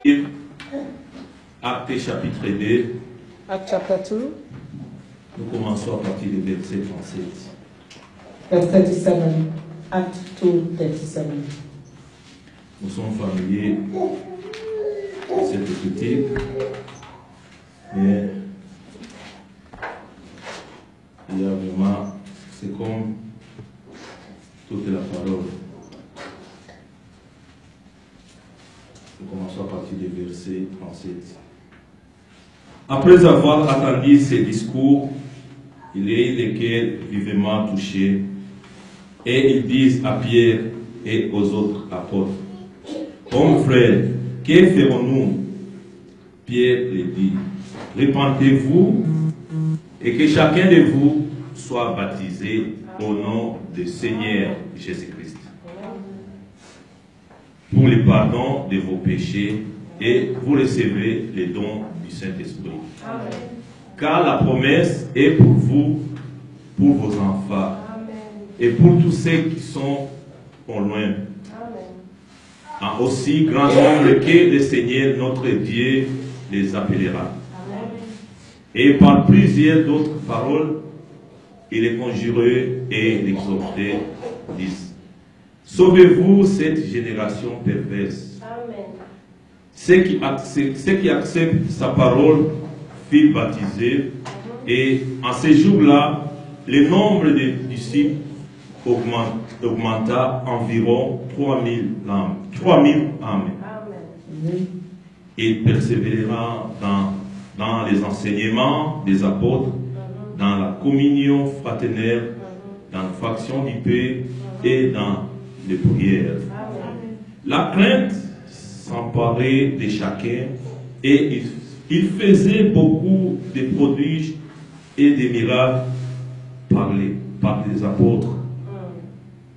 Et Actes chapitre 2. Acts chapter 2. Nous commençons à partir du verset 37. Verse 37. Acts 2, 37. Nous sommes familiers de cette écriture, mais il y a vraiment, c'est comme toute la parole. Nous commençons à partir du verset 37. Après avoir attendu ces discours, il est les cœurs vivement touchés, et ils disent à Pierre et aux autres apôtres: Hommes frères, que ferons-nous? Pierre les dit: Répentez-vous et que chacun de vous soit baptisé au nom du Seigneur Jésus-Christ pour le pardon de vos péchés, et vous recevez les dons du Saint-Esprit. Car la promesse est pour vous, pour vos enfants, et pour tous ceux qui sont au loin, en aussi grand nombre que le Seigneur notre Dieu les appellera. Et par plusieurs d'autres paroles, il les conjurait et l'exhortait, disent: Sauvez-vous cette génération perverse. Ceux qui acceptent sa parole furent baptisés, et en ces jours-là, le nombre de disciples augmenta environ 3000 âmes. Il persévéra dans les enseignements des apôtres, dans la communion fraternelle, dans la fraction du pain et dans les prières. La crainte s'emparait de chacun, et il faisait beaucoup de prodiges et de miracles par les apôtres.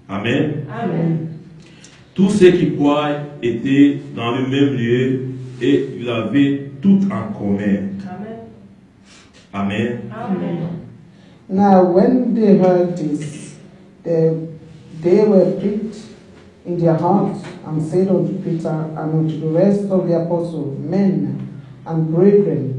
Amen. Amen. Tous ceux qui croient étaient dans le même lieu, et ils avaient tout en commun. Amen. Amen. Now when they heard this, they were pricked in their hearts, and said unto Peter and unto the rest of the apostles, Men and brethren,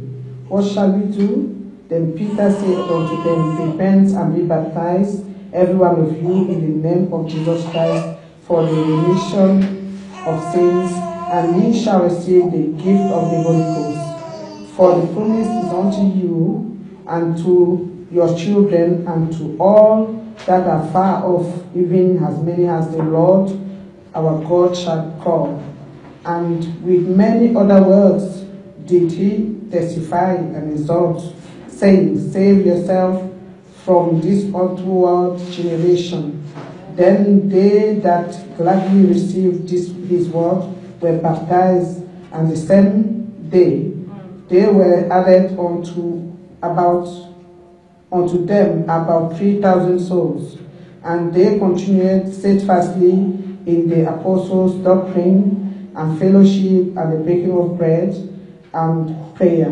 what shall we do? Then Peter said unto them, Repent and be baptized, every one of you, in the name of Jesus Christ, for the remission of sins, and ye shall receive the gift of the Holy Ghost. For the promise is unto you, and to your children, and to all that are far off, even as many as the Lord our God shall call. And with many other words did he testify and exhort, saying, Save yourself from this untoward generation. Then they that gladly received his word were baptized, and the same day they were added unto them about 3,000 souls. And they continued steadfastly in the apostles' doctrine and fellowship and the breaking of bread and prayer.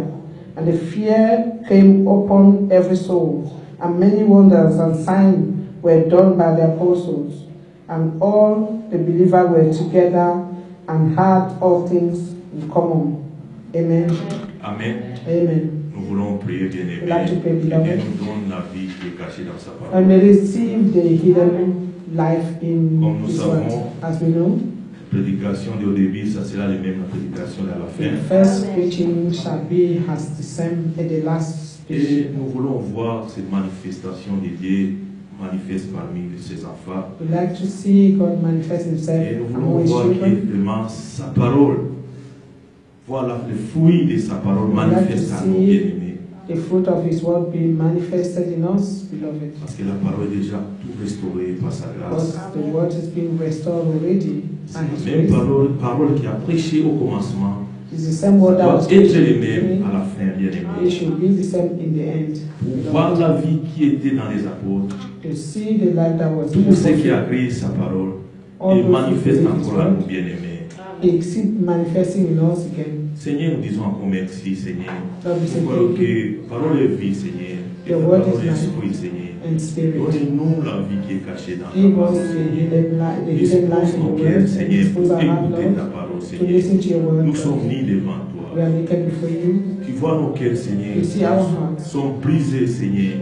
And the fear came upon every soul, and many wonders and signs were done by the apostles. And all the believers were together and had all things in common. Amen. Amen. Amen. Nous voulons prier, bien-aimés. We'd like to pray, Que Dieu beloved. nous donne la vie qui est cachée dans sa parole. And may receive the hidden life in Comme nous His word. savons, As we know, la prédication au début, ça sera les mêmes la prédication à la the fin. first preaching shall be as the same as the last Et speech. nous voulons voir cette manifestation de Dieu manifeste parmi ses enfants. We'd like to see God manifest Himself Et nous among voulons His voir que children. vraiment sa parole, voilà le fruit de sa parole We'd like to manifeste à nos see bien-aimés. the fruit of His word be manifested in us, beloved. Parce que la parole est déjà tout restaurée par sa grâce. Because the word has been restored already. C'est And la His même grace parole qui a prêché au commencement. is the same word that Doit was être preached in les the mêmes beginning. à la fin, bien It aimé. should be the same in the end. Pour voir la vie qui était dans les apôtres, To see the life that was in tout ce qui the a créé sa parole, all il those manifeste who believe His encore à nos word, bien-aimés. He keeps manifesting in us again. Seigneur, nous disons encore merci, Seigneur. Lord, we say Nous voyons thank you. que parole est vie, Seigneur. Et Your ta word parole is est life esprit, Seigneur. and spirit. Donnez-nous la vie qui est cachée dans ta Give us parole. the hidden life in Dispose the nos word cœurs, and Seigneur, dispose pour our heart, écouter ta Lord, parole. parole, to Seigneur. listen to your word. Nous God. sommes mis devant We toi. are naked before you. Tu vois nos cœurs, Seigneur. You see our hearts. Sont brisés, Seigneur.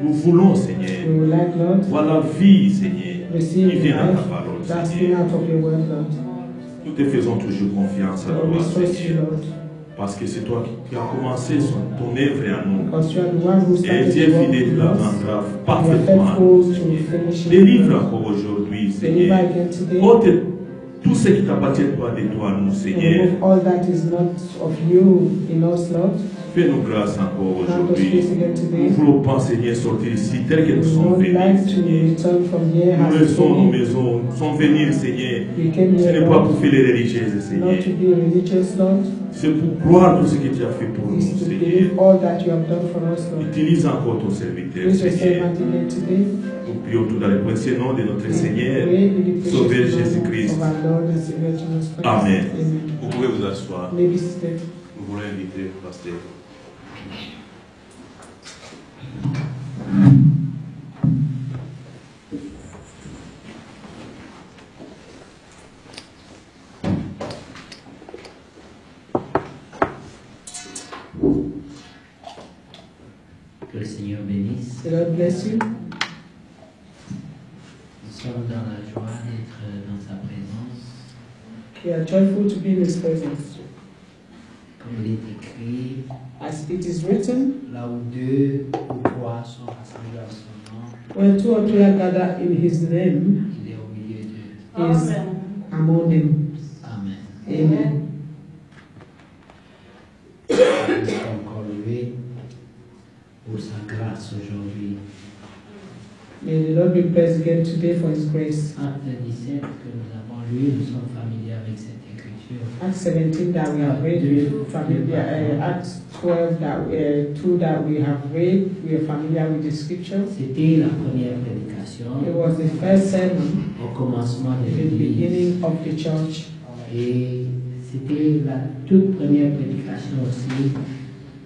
Nous voulons, We Seigneur, would like, Lord, voir la vie, Seigneur, qui receive vient dans ta life parole, that's been Seigneur. out of your word, Lord. Nous te faisons toujours confiance à We toi, always trust you, Seigneur. Lord. Parce que c'est toi qui as commencé ton œuvre en nous. Because you are the one who Et started tu es the work fidèle, tu in la us. rendras You are parfaitement, faithful to Seigneur. finish it. Délivre encore aujourd'hui, Deliver Seigneur. again today. Ôte tout ce qui t'appartient pas de toi, nous, Seigneur. Remove all that is not of you in us, Lord. Fais-nous grâce encore Grant us aujourd'hui. grace again today. Nous voulons pas, Seigneur, sortir ici tel que We nous sommes would venus, like to Seigneur. return from here Nous as we laissons nos came. maisons, nous sommes venus, Seigneur. We came Ce here, n'est pas Lord, pour faire les religieuses, not Seigneur. to be religious, Lord. C'est pour croire tout ce que tu as fait pour nous, It's to Seigneur. believe all that you have done for us, Lord. Utilise encore ton serviteur, Use your Seigneur. servant again today. Nous prions tout dans le précieux nom de notre Seigneur, Pray in the precious Sauveur name Jésus-Christ. of our Lord and Savior Jesus Christ. Amen. Amen. Vous pouvez vous asseoir. May be seated. Nous voulons inviter le pasteur. Que le Seigneur bénisse. The Lord bless you. Nous sommes dans la joie d'être dans sa présence. We are joyful to be in His presence. Comme il est écrit, As it is written, là où deux ou trois sont rassemblés à son nom, when two or three are gathered in His name, il est au milieu d'eux. He is among them. Amen. Amen. Nous sommes encore loués pour sa grâce aujourd'hui. May the Lord be praised again today for His grace. Acte 17 que nous avons lu, nous sommes familiers avec cette écriture. Acts 17 that we have read, we are familiar. Acts 12 that 2 that we have read, we are familiar with the scriptures. C'était la première prédication It was the first sermon au commencement de in the l'Église. beginning of the church. Et c'était la toute première prédication aussi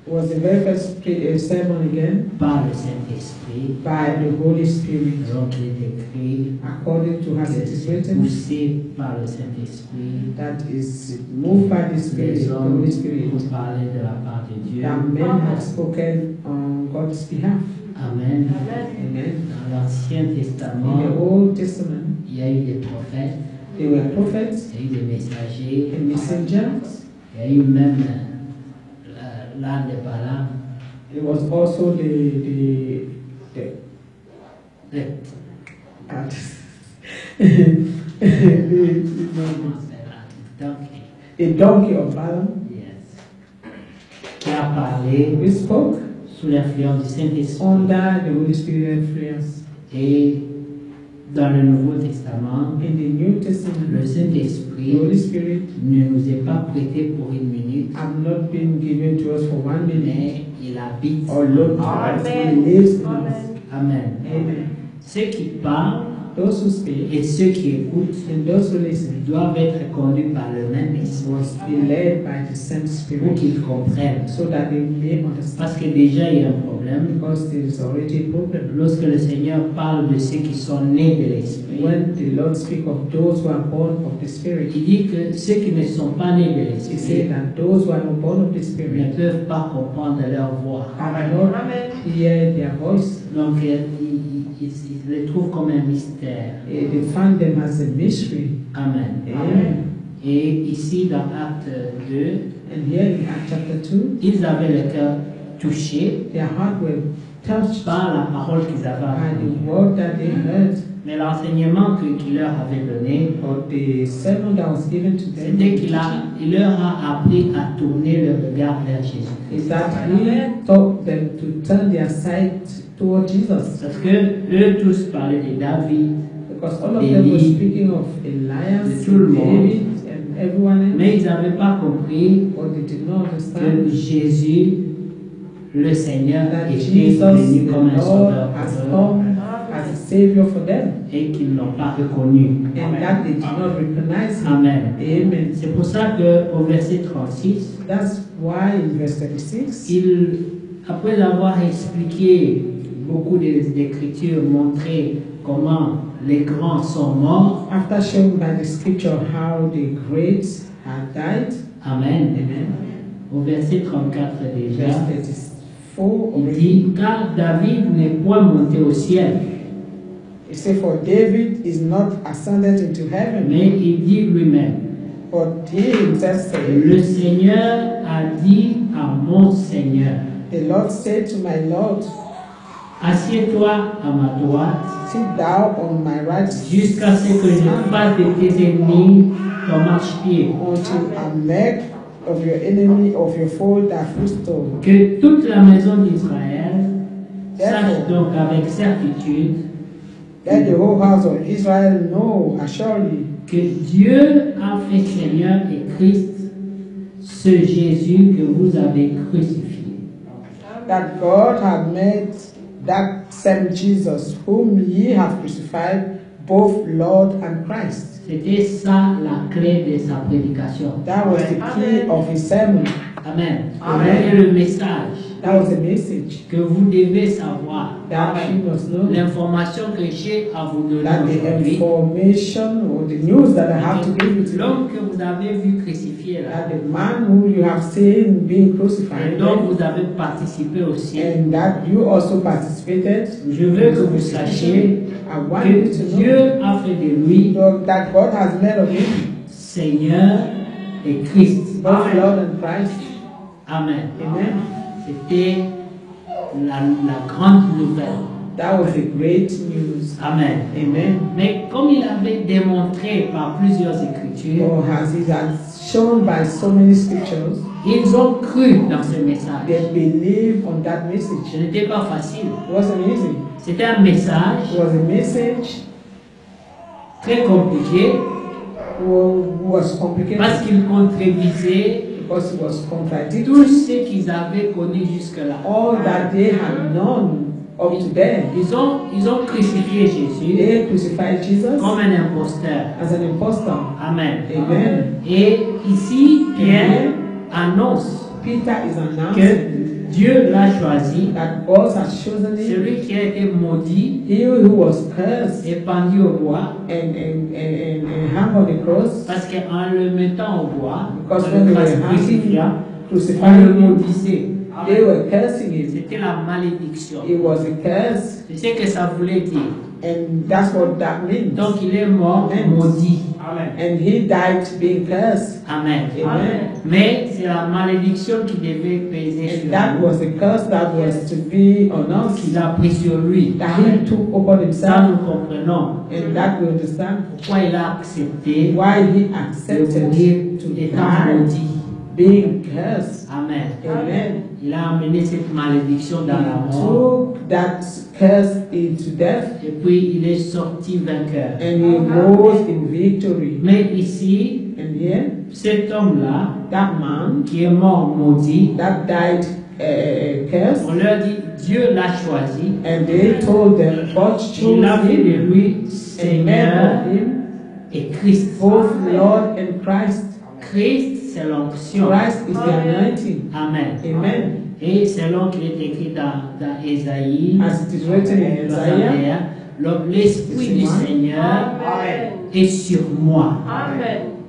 It was the very first sermon again par le Saint-Esprit. by the Holy Spirit, Donc il est écrit according to as it is written, poussé par le Saint-Esprit. that is moved by the Spirit, Les the hommes Holy Spirit, pour parler de la part de Dieu. that men have spoken on God's behalf. Amen. Amen. Dans l'Ancien In the Testament, Old Testament, il y a eu des prophètes, there were prophets il y a eu des messagers, and messengers. il y a eu même l'âne de Balaam. It was also the Comment c'est l'âne? Donkey. a donkey of Balaam. Yes. Qui a parlé We spoke sous l'influence du Saint-Esprit. under the Holy Spirit influence. Et dans le Nouveau Testament, In the New le Testament, the Saint-Esprit Holy Spirit ne nous est pas prêté pour une minute, have not been given to us for 1 minute mais il habite. or loan to us. He lives in us. Amen. Amen. Ceux qui parlent Those who speak et ceux qui écoutent and those who listen doivent être conduits par le même esprit must be led by the same pour Spirit qu'ils comprennent. so that they may understand. Parce que déjà il y a un problème. Because there is already a problem. Lorsque le Seigneur parle de ceux qui sont nés de l'esprit, When the Lord speaks of those who are born of the Spirit, il dit que ceux qui ne sont pas nés de He said l'esprit that those who are not born of the ne Spirit peuvent pas comprendre leur voix. cannot hear their voice. Donc il les trouve comme un mystère. They find them as a mystery. Amen. Amen. Et ici dans Acte 2, And here in Acts chapter 2, ils avaient le cœur touché their heart were touched par la parole qu'ils avaient by the apprise. word that they heard, Mais l'enseignement qu'il leur avait donné, or the sermon that was given to them, c'était il leur a appris à tourner le regard vers Jésus. is that He taught them to turn their sight toward Jesus. Parce que eux tous parlaient de David, Because all of them were speaking of Elias, de tout le monde. David, and everyone else. mais ils n'avaient pas compris But they did not que understand Jésus, le Seigneur, that était Jesus, venu the comme un Lord, sauveur has pour eux come as a Savior for them, et qu'ils ne l'ont pas reconnu. and that they did not recognize Him. Amen. Amen. C'est pour ça qu'au verset 36, That's why in verse 36, après avoir expliqué beaucoup d'écritures, montré comment les grands sont morts, after showing by the scripture how the great had died. Amen. Amen. Au verset 34 déjà, Verse 34 il already. dit, car David n'est point monté au ciel, It says, for David is not ascended into heaven, mais il dit lui-même, but he himself said, le Seigneur a dit à mon Seigneur, the Lord said to my Lord, assieds-toi à ma droite, sit thou on my right jusqu'à ce que je fasse de tes ennemis ton marchepied. until I make of your enemy, of your foe, thy footstool. Que toute la maison d'Israël sache donc avec certitude Let the whole house of Israel know assuredly que Dieu a fait Seigneur et Christ ce Jésus que vous avez crucifié. that God had made that same Jesus whom ye have crucified, both Lord and Christ. C'était ça la clé de sa prédication. That was the key of his sermon. Amen. Amen. C'était le message That was the message que vous devez savoir. that you must know. L'information que j'ai à vous donner That the aujourd'hui. information or the news that I have to give you today, L'homme que vous avez vu crucifié là, that the man who you have seen being et crucified, dont vous avez participé aussi, and that you also participated, je veux que vous sachiez I want you que to know Dieu a fait de lui that God has made of him Seigneur et Christ. both Lord and Christ. Amen. Amen. C'était la grande nouvelle. That was a great news. Amen. Amen. Mais comme il avait démontré par plusieurs écritures, Or as it has shown by so many scriptures, ils ont cru dans ce message. they believe on that message. Ce n'était pas facile. It wasn't easy. C'était un message It was a message très compliqué was complicated parce qu'il contredisait because it was contradictory. tout ce qu'ils avaient connu jusque-là. All that they had known up to then. Ils ont crucifié Jésus They crucified Jesus comme un imposteur. as an impostor. Amen. Amen. Et ici, Pierre annonce Peter is announcing que Dieu l'a choisi, that God has chosen him, celui qui a été maudit he who was cursed et pendu au bois, and hung on the cross, parce qu'en le mettant au bois, because en when le they were crucifiant, hanging, on crucifying le him, maudissait. they were cursing him. C'était la malédiction. It was a curse, C'est ce que ça voulait dire. and that's what that means. Donc il est mort Amen. maudit. And he died being cursed. Amen. Amen. Mais c'est la malédiction qui devait peser And sur that lui, was the curse that was to be on us, qu'il a pris sur lui. that he took upon Ça, himself, nous comprenons and that we understand pourquoi il a accepté why he de accepted mourir to étant die maudit. being cursed. Amen. Amen. Il a amené cette malédiction dans la He mort. took that curse into death, Et puis il est sorti vainqueur. and he rose in victory. Mais ici, And here, cet homme-là, that man qui est mort maudit, that died cursed, on leur dit Dieu l'a choisi. and they told them God Il a chose fait de him lui and made Seigneur of him et Christ. both Lord and Christ. Christ, c'est l'onction. Christ is the anointing. Amen. Amen. Et selon qu'il est écrit dans Ésaïe, As it is written in Isaiah, 61, l'Esprit du Seigneur est sur moi.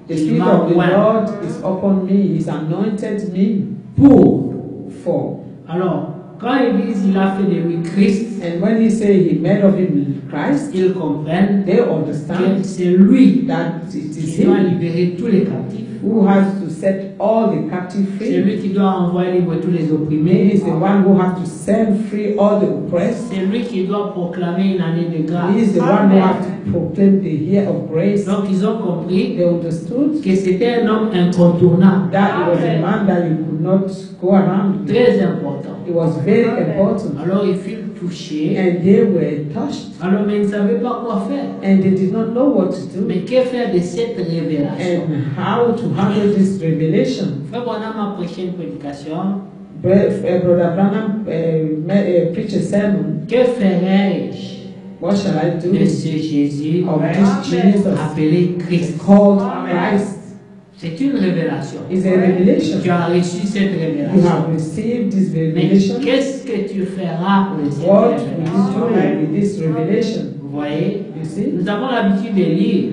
the Il Spirit m'a of the oint Lord is upon me. He's anointed me pour. for. Alors, quand ils disent il a fait de lui Christ, And when he say he made of him Christ, ils comprennent they que understand c'est lui that it is qui doit him libérer tous les captifs. who has to set all the captive C'est free. lui qui doit envoyer libre tous les He opprimés. is the one who has to set free all the oppressed. C'est lui qui doit proclamer une année de grâce. He is the one who has to proclaim the year of grace. Donc ils ont compris They understood que c'était un homme incontournable, that it was a man that you could not go around with. très important. It was very important. Alors ils furent touchés, And they were touched. alors mais ils ne savaient pas quoi faire. And they did not know what to do. Mais que faire de cette révélation? And how to handle this revelation. Frère Branham a prêché une prédication. Brother Branham preached a sermon. Que ferai-je What shall I do de ce Jésus of this Jesus appelé Christ? called Christ? C'est une révélation. Is a revelation. Tu as reçu cette You révélation. have received this Mais revelation. qu'est-ce que tu feras pour cette What will you révélation? do with this revelation? Vous voyez, You see, nous avons l'habitude de lire.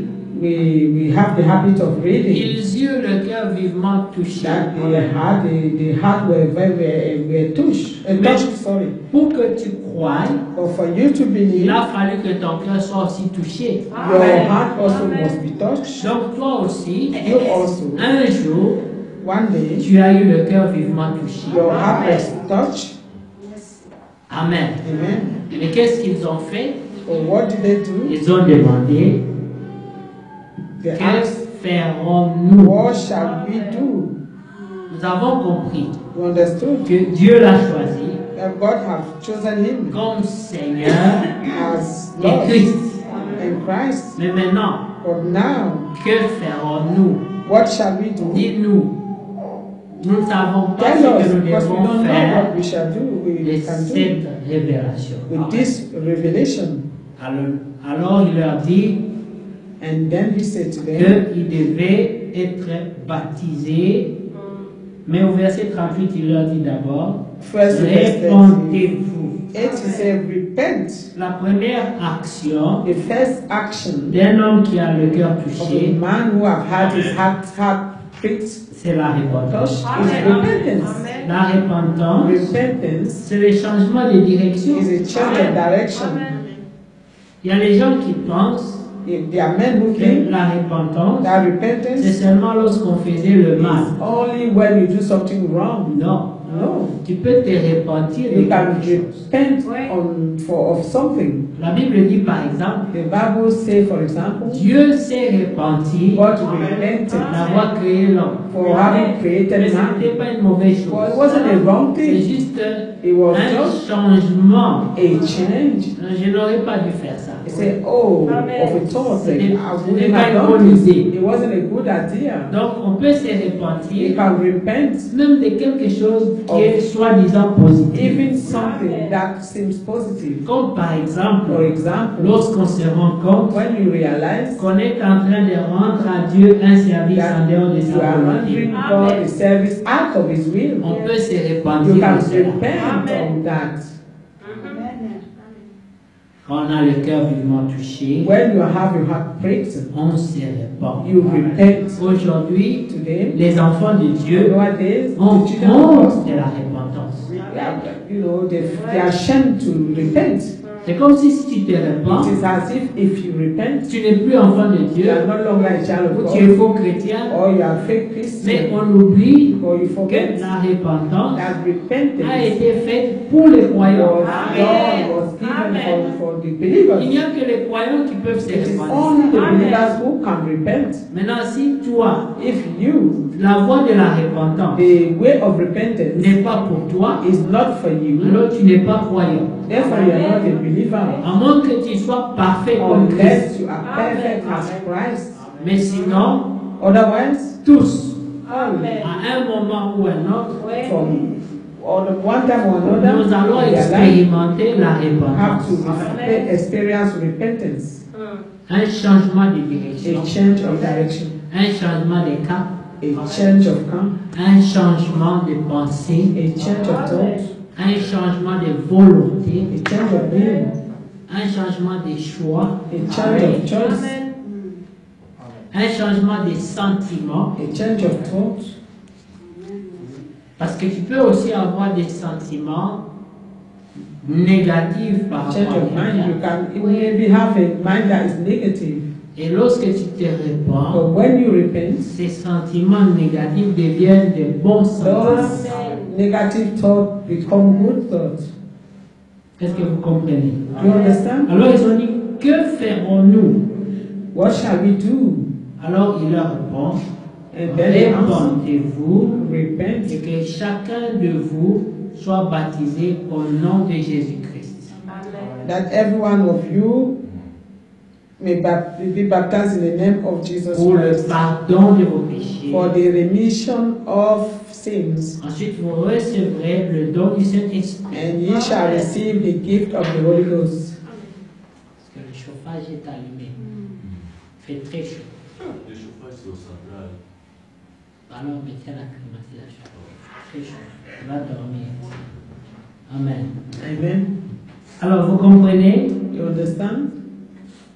we have the habit of reading. Ils eurent le cœur vivement touché. That the heart were touched, sorry. Pour que tu croies, But for you to il believe, a fallu que ton cœur soit aussi touché. your heart also must be touched. Donc toi aussi, You also, un jour, one day, tu as eu le cœur vivement touché. your heart was touched. Amen. Amen. Mais qu'est-ce qu'ils ont fait? So what did they do? Ils ont demandé, They que asked, ferons-nous? what shall we do? Nous avons compris You understood? que Dieu l'a choisi That God have chosen him comme Seigneur as et Lord Christ. and Christ. Mais maintenant, But now, que ferons-nous? what shall we do? Dis-nous. Nous ne savons pas Tell ce us, que nous because we devons don't know faire what we shall do. de We can do cette révélation. with this revelation. Alors il leur dit And then he said to them, qu'ils devaient être baptisés. Mais au verset 38, il leur dit d'abord, first verse 38, répentez-vous. he said, repent. La première action The first action d'un homme qui a le cœur of a touché, man who have had his heart pricked c'est la repentance. is repentance. La repentance, Repentance c'est le changement de direction. is a change of direction. Il y a des gens qui pensent If there are men who que think la repentance, that c'est repentance seulement lorsqu'on faisait le mal. is only when you do something wrong. Non. No. Tu peux te repentir de You can quelque chose. repent of something. La Bible dit par exemple, The Bible says, for example, Dieu s'est repenti God repented d'avoir créé l'homme. for having Mais created ce man. n'était pas une mauvaise Well, it chose. wasn't a wrong C'est thing. juste It was un just changement. a change. Je n'aurais pas dû faire ça. He said, oh, of a thought, like, I Ce wouldn't n'est pas have une done bonne this. idée. It wasn't a good idea. Donc on peut se You repentir can repent même de quelque chose qui est soi-disant positif. even something that seems positive. Comme par exemple, For example, lorsqu'on se rend compte when you realize qu'on est en train de rendre à Dieu un service en that dehors de you sa are volonté, rendering God a service out of His will, on peut se you repentir can de cela. repent of that. Quand on a le cœur vivement touché, When you have your heart pricked, on se répand. you repent. Aujourd'hui, Today, les enfants de Dieu nowadays, ont the children of honte God, de la repentance. you know, they are ashamed to repent. C'est comme si tu te répands, It is as if you repent, tu n'es plus enfant de you Dieu, are no longer a child ou of tu es God, faux chrétien, or you are fake mais Christian, on oublie or you que forget la repentance that a repentance été faite pour les croyants. was given for the Il believers. n'y a que les croyants qui peuvent se It is repentir. only the believers who can repent. Maintenant, si toi, If you, la voie de la repentance the way of repentance n'est pas pour toi, is not for you, alors tu n'es pas croyant. therefore you are not a believer. À moins que tu sois parfait comme Christ. Unless you are perfect as Christ. Mais sinon, Otherwise, tous, all à un moment ou un autre, from one time or another, nous allons in their life, expérimenter la have repentance. to experience repentance, Un changement de a direction, change of direction, un changement de cap, a change of camp, un changement de pensée, a change of thought, un changement de volonté, a change of will, un changement de choix, a change of choice, un changement de sentiment. a change of thought. Parce que tu peux aussi avoir des sentiments négatifs par Change rapport of à mind. You quelqu'un. can maybe have a mind that is negative, Et lorsque tu te répands, but when you repent, ces sentiments négatifs deviennent de bons sentiments. those negative thoughts become good thoughts. Est-ce que vous comprenez? Do you understand? Alors ils ont dit, que ferons-nous? What shall we do? Alors il leur répond, And then they answer, répentez-vous repent, et que chacun de vous soit baptisé au nom de Jésus-Christ. that every one of you may be baptized in the name of Jesus Pour le Christ pardon de vos péchés. for the remission of sins, Ensuite, vous recevrez le don du Saint-Esprit. and ye shall receive the gift of the Holy Ghost. Parce que le chauffage est allumé. Il fait très chaud. Le chauffage, c'est au central. Alors, mettez la climatisation. Très chaud. On va dormir. Amen. Amen. Alors, vous comprenez? You understand?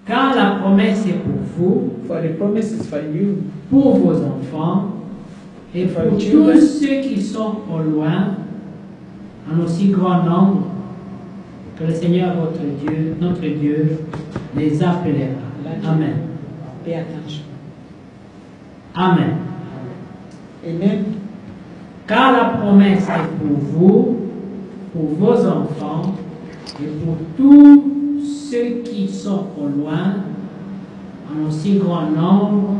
Car la promesse est pour vous, For the promise is for you, pour vos enfants et For pour children. tous ceux qui sont au loin, en aussi grand nombre que le Seigneur votre Dieu, notre Dieu, les appellera. Amen. pay attention. Amen. Amen. Car la promesse est pour vous, pour vos enfants et pour tous ceux qui sont au loin, en aussi grand nombre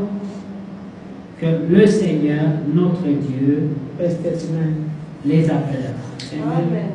que le Seigneur, notre Dieu, Verse 39. les appellera. Amen.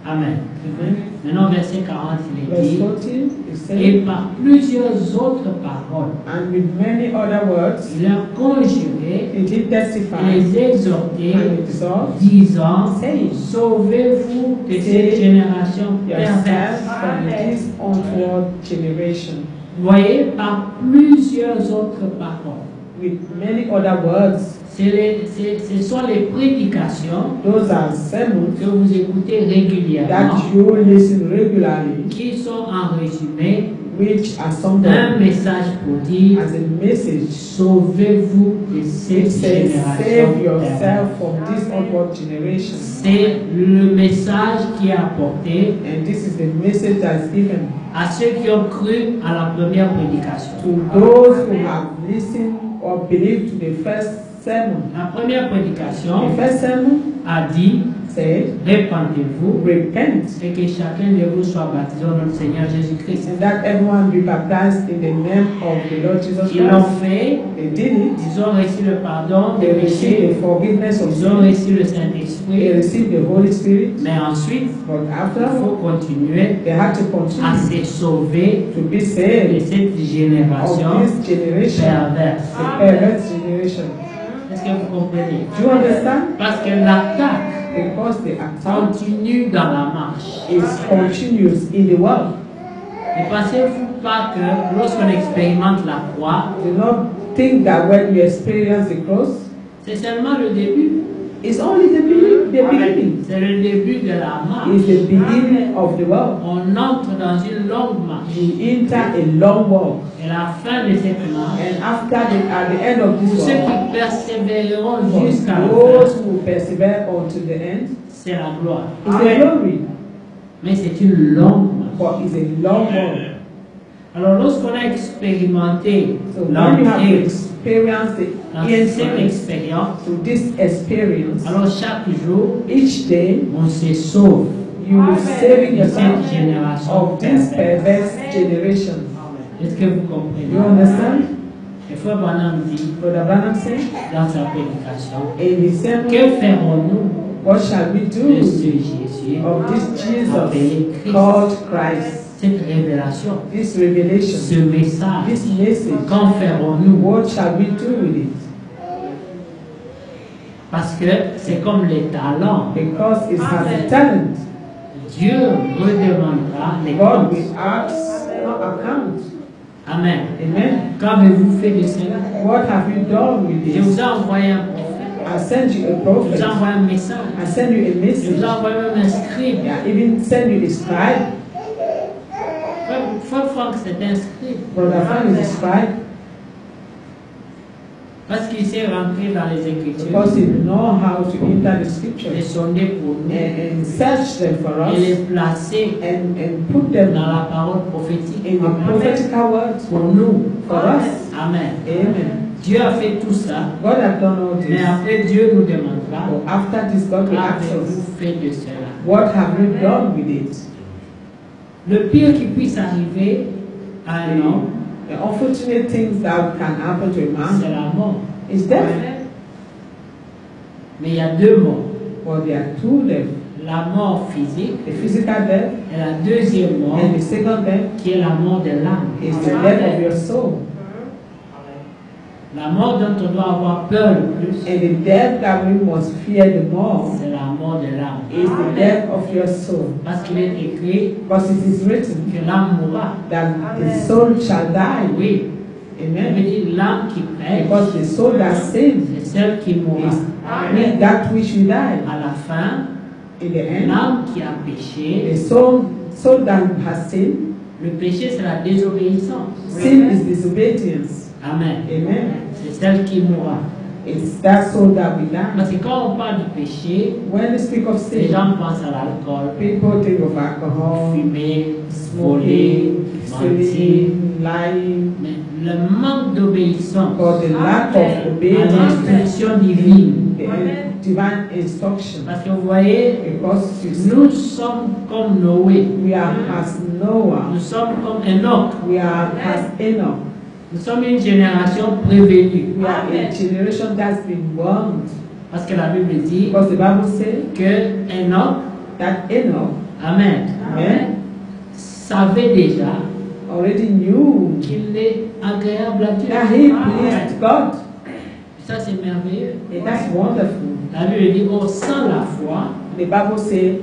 Amen. Amen. Maintenant, verset 40, il est Verse dit, 40 is et saying, par plusieurs autres paroles, and with many other words, il leur conjurait he did et testify les exhortait, and exhort disant, saying, sauvez-vous de cette Save génération yourself perverse. from this onward generation. Voyez, par plusieurs autres paroles. With many other words, Ce sont les prédications those are sermons que vous écoutez régulièrement, that you listen regularly, qui sont en résumé which are un sometimes message pour dire, as a message. sauvez-vous de It cette says, génération save perverse. yourself from this onward generation. C'est le message qui est apporté And this is the message that is given à ceux qui ont cru à la première prédication. to those who have listened or believed to the first sermon. La première prédication The first sermon a dit, said, répandez-vous repent, et que chacun de vous soit baptisé au nom du Seigneur Jésus-Christ. and that everyone be baptized in the name of the Lord Jesus Ils l'ont Christ. fait, They did it. ils ont reçu le pardon des They received péchés, the forgiveness of ils ont sin. reçu le They Saint-Esprit, received the Holy Spirit. mais ensuite, But il after, faut continuer they had to à continue se sauver to be de saved cette génération of this generation, perverse. the perverse generation. Est-ce que vous comprenez? Do you understand? Parce que l'attaque Because the attack continue dans la marche. is continuous in the world. Ne pensez-vous pas que lorsqu'on expérimente la croix, Do not think that when we experience the cross, c'est seulement le début? it's only the beginning. C'est le début de la marche. It's the beginning of the world. On entre dans une longue marche. You enter a long walk, Et la fin de cette marche, and at the end of pour this ceux walk, qui persévéreront for jusqu'à la those fin, who persevere unto the end, c'est la gloire. is the glory. Mais c'est une longue marche. But it's a long walk. Alors lorsqu'on a expérimenté So when you have l'entrée experienced the dans cette entrance expérience, to this experience, alors chaque jour, each day on se sauve you will saving de cette yourself génération of this perverse. perverse generation. Est-ce que vous comprenez? You understand? Le frère Branham dit Brother Branham said, dans sa prédication, in the same que ferons-nous what shall we de do ce Jésus of this appelé Jesus Christ? called Christ? Cette révélation, This revelation, ce message, this message, qu'en ferons-nous? what shall we do with it? Parce que c'est comme les talents. Because it has a talent. Dieu redemandera les God comptes. will ask no account. Amen. Amen. Qu'avez-vous fait de cela? What have you done with Je vous this? ai envoyé un prophète. I sent you a Je vous ai prophet. envoyé un message. I sent you a Je vous ai message. envoyé même un scribe. I even sent you a scribe. Frère Franck, c'est un scribe. Brother Frank is a scribe Parce qu'il s'est rentré dans les Écritures. because he know how to enter the Les scriptures sonder pour nous. and search them for Et les us placer and put them dans la parole prophétique. in the prophetical words Pour nous. for us. Amen. Amen. Dieu a fait tout ça. God have done all Mais this. après, Dieu nous demandera, But after this, God will ask us, qu'avez-vous fait de cela? what have you done with it? Le pire qui puisse arriver à un homme, The unfortunate things that can happen to a c'est man la mort. is death. Mais il y a deux morts. But there are two deaths. La mort physique The physical death et la deuxième mort, and the second death qui est la mort de l'âme. is the death of your soul. La mort dont on doit avoir peur le plus, And the death that we must fear the more c'est la mort de l'âme. is the death of your soul. Parce qu'il est écrit Because it is written que l'âme mourra. that the soul shall die. Oui, ça veut Amen. dire l'âme qui pêche, Because the soul that sins c'est celle qui mourra. is that which will die. À la fin, In the end, l'âme qui a péché the soul that has sinned Le péché, c'est la désobéissance. Sin is disobedience. Amen. Amen. C'est celle qui mourra. It's that soul that we die. Parce que quand on parle du péché, When we speak of les sin, gens pensent à l'alcool, people think of alcohol, fumer, voler, smoking, mentir. stealing, lying, Mais le manque d'obéissance or the lack of à obedience, l'instruction divine. the divine instruction. Parce que vous voyez, Because you see, nous sommes comme Noé, we are as Noah, nous sommes comme Enoch, we are as Enoch, nous sommes une génération prévenue. we are a generation that's been warned. Parce que la Bible dit Because the Bible says que Enoch, that Enoch, Amen, Amen, savait déjà already knew qu'il est agréable à Dieu. that he pleased God. Ça c'est merveilleux. And that's wonderful. La Bible dit, oh, sans la foi, The Bible says,